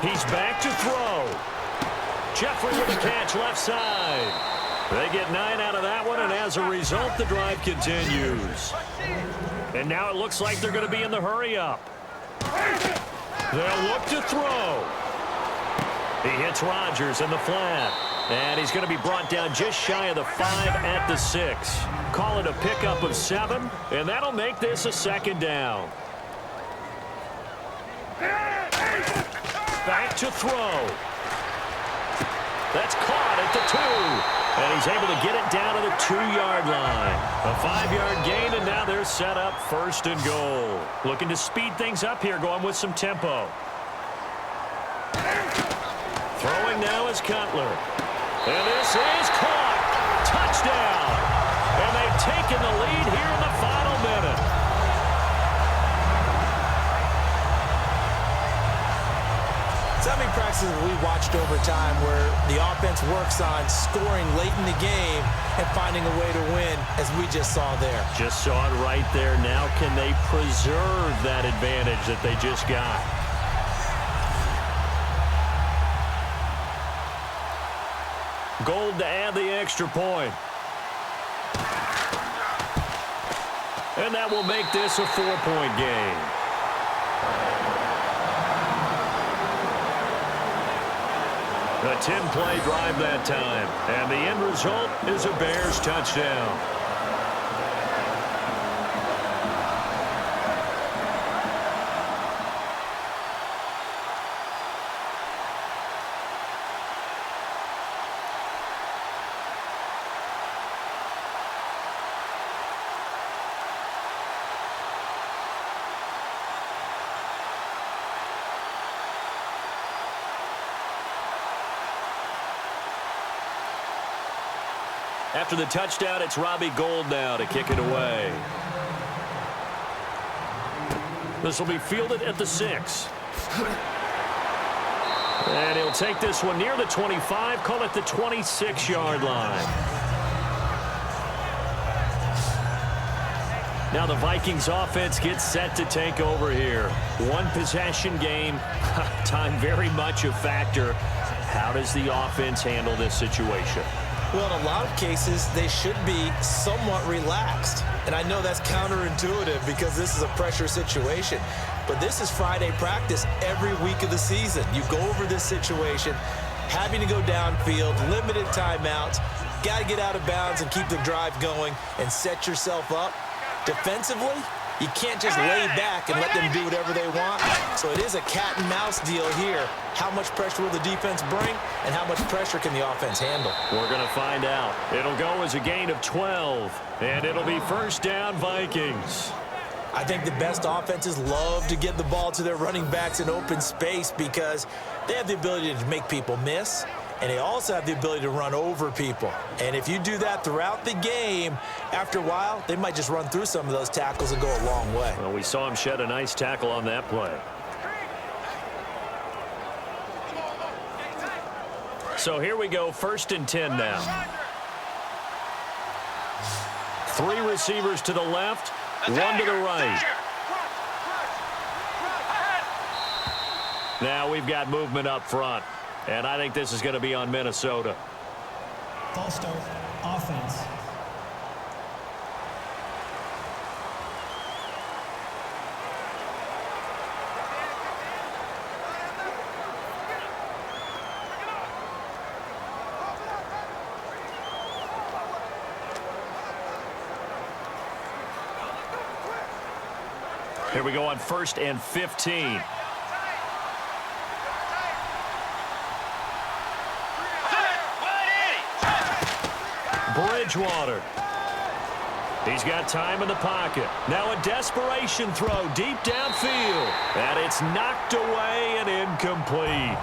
He's back to throw. Jeffrey with a catch left side. They get 9 out of that one, and as a result, the drive continues. And now it looks like they're going to be in the hurry-up. They'll look to throw. He hits Rodgers in the flat. And he's going to be brought down just shy of the 5 at the 6. Call it a pickup of 7, and that'll make this a 2nd down. Back to throw. That's caught at the 2. And he's able to get it down to the 2-yard line. A 5-yard gain, and now they're set up 1st and goal. Looking to speed things up here, going with some tempo. Throwing now is Cutler. And this is caught. Touchdown. And they've taken the lead here in the final minute. It's So many practices we watched over time where the offense works on scoring late in the game and finding a way to win, as we just saw there. Just saw it right there. Now can they preserve that advantage that they just got? Gold to add the extra point. And that will make this a 4-point game. A 10-play drive that time. And the end result is a Bears touchdown. After the touchdown, it's Robbie Gould now to kick it away. This will be fielded at the 6. And he'll take this one near the 25, call it the 26-yard line. Now the Vikings offense gets set to take over here. One possession game, time very much a factor. How does the offense handle this situation? Well, in a lot of cases, they should be somewhat relaxed. And I know that's counterintuitive because this is a pressure situation. But this is Friday practice every week of the season. You go over this situation, having to go downfield, limited timeouts, got to get out of bounds and keep the drive going and set yourself up. Defensively, you can't just lay back and let them do whatever they want. So it is a cat and mouse deal here. How much pressure will the defense bring, and how much pressure can the offense handle? We're going to find out. It'll go as a gain of 12, and it'll be first down Vikings. I think the best offenses love to get the ball to their running backs in open space because they have the ability to make people miss, and they also have the ability to run over people. And if you do that throughout the game, after a while, they might just run through some of those tackles and go a long way. Well, we saw him shed a nice tackle on that play. So here we go, 1st and 10 now. 3 receivers to the left, 1 to the right. Now we've got movement up front, and I think this is going to be on Minnesota. False start, offense. Here we go on 1st and 15. Bridgewater. He's got time in the pocket. Now a desperation throw deep downfield. And it's knocked away and incomplete.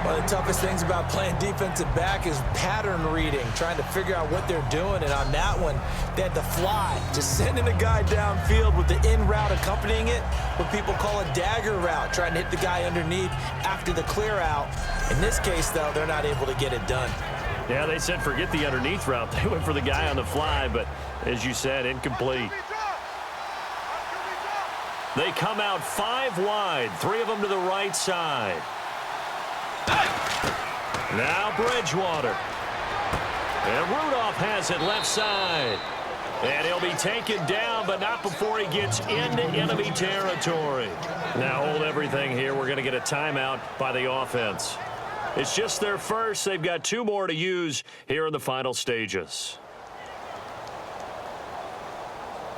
One of the toughest things about playing defensive back is pattern reading, trying to figure out what they're doing. And on that one, they had to fly, just sending a guy downfield with the in route accompanying it, what people call a dagger route, trying to hit the guy underneath after the clear out. In this case, though, they're not able to get it done. Yeah, they said forget the underneath route. They went for the guy on the fly, but as you said, incomplete. They come out 5 wide, 3 of them to the right side. Now Bridgewater. And Rudolph has it left side. And he'll be taken down, but not before he gets into enemy territory. Now hold everything here. We're going to get a timeout by the offense. It's just their first. They've got 2 more to use here in the final stages.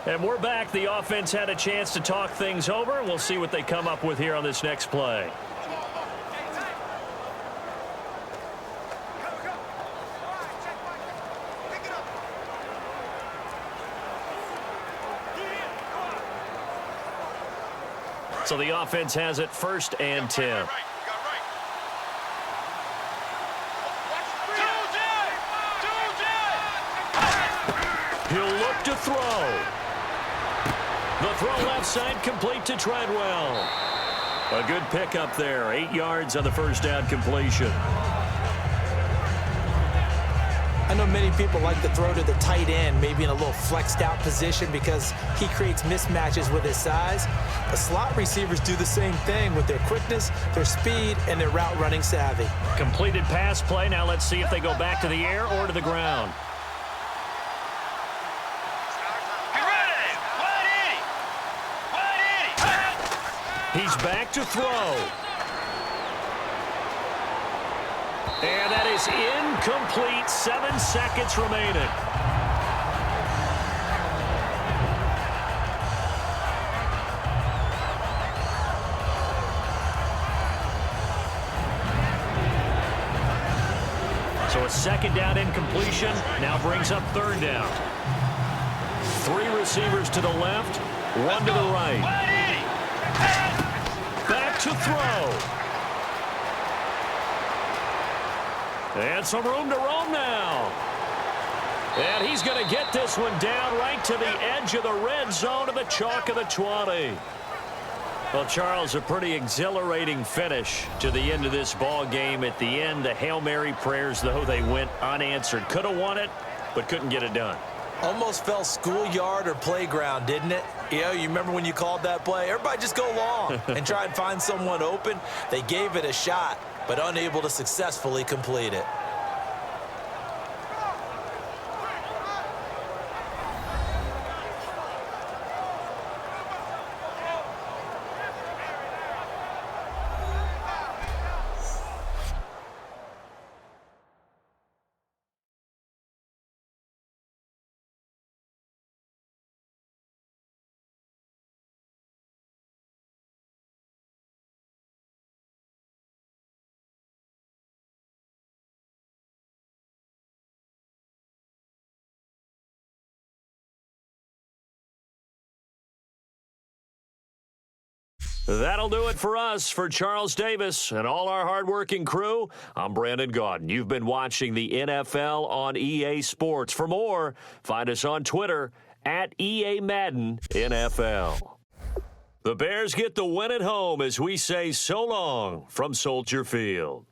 And we're back. The offense had a chance to talk things over. We'll see what they come up with here on this next play. So the offense has it 1st and 10. He'll look to throw. The throw left side complete to Treadwell. A good pickup there. 8 yards on the first down completion. I know many people like to throw to the tight end, maybe in a little flexed out position because he creates mismatches with his size. But slot receivers do the same thing with their quickness, their speed, and their route running savvy. Completed pass play. Now let's see if they go back to the air or to the ground. He's back to throw. And that is incomplete. 7 seconds remaining. So a second down incompletion now brings up third down. 3 receivers to the left, 1 to the right. Back to throw. And some room to roam now. And he's going to get this one down right to the edge of the red zone of the chalk of the 20. Well, Charles, a pretty exhilarating finish to the end of this ball game. At the end, the Hail Mary prayers, though, they went unanswered. Could have won it, but couldn't get it done. Almost felt schoolyard or playground, didn't it? You know, you remember when you called that play? Everybody just go long and try and find someone open. They gave it a shot, but unable to successfully complete it. That'll do it for us. For Charles Davis and all our hardworking crew, I'm Brandon Gaudin. You've been watching the NFL on EA Sports. For more, find us on Twitter at EA Madden NFL. The Bears get the win at home as we say so long from Soldier Field.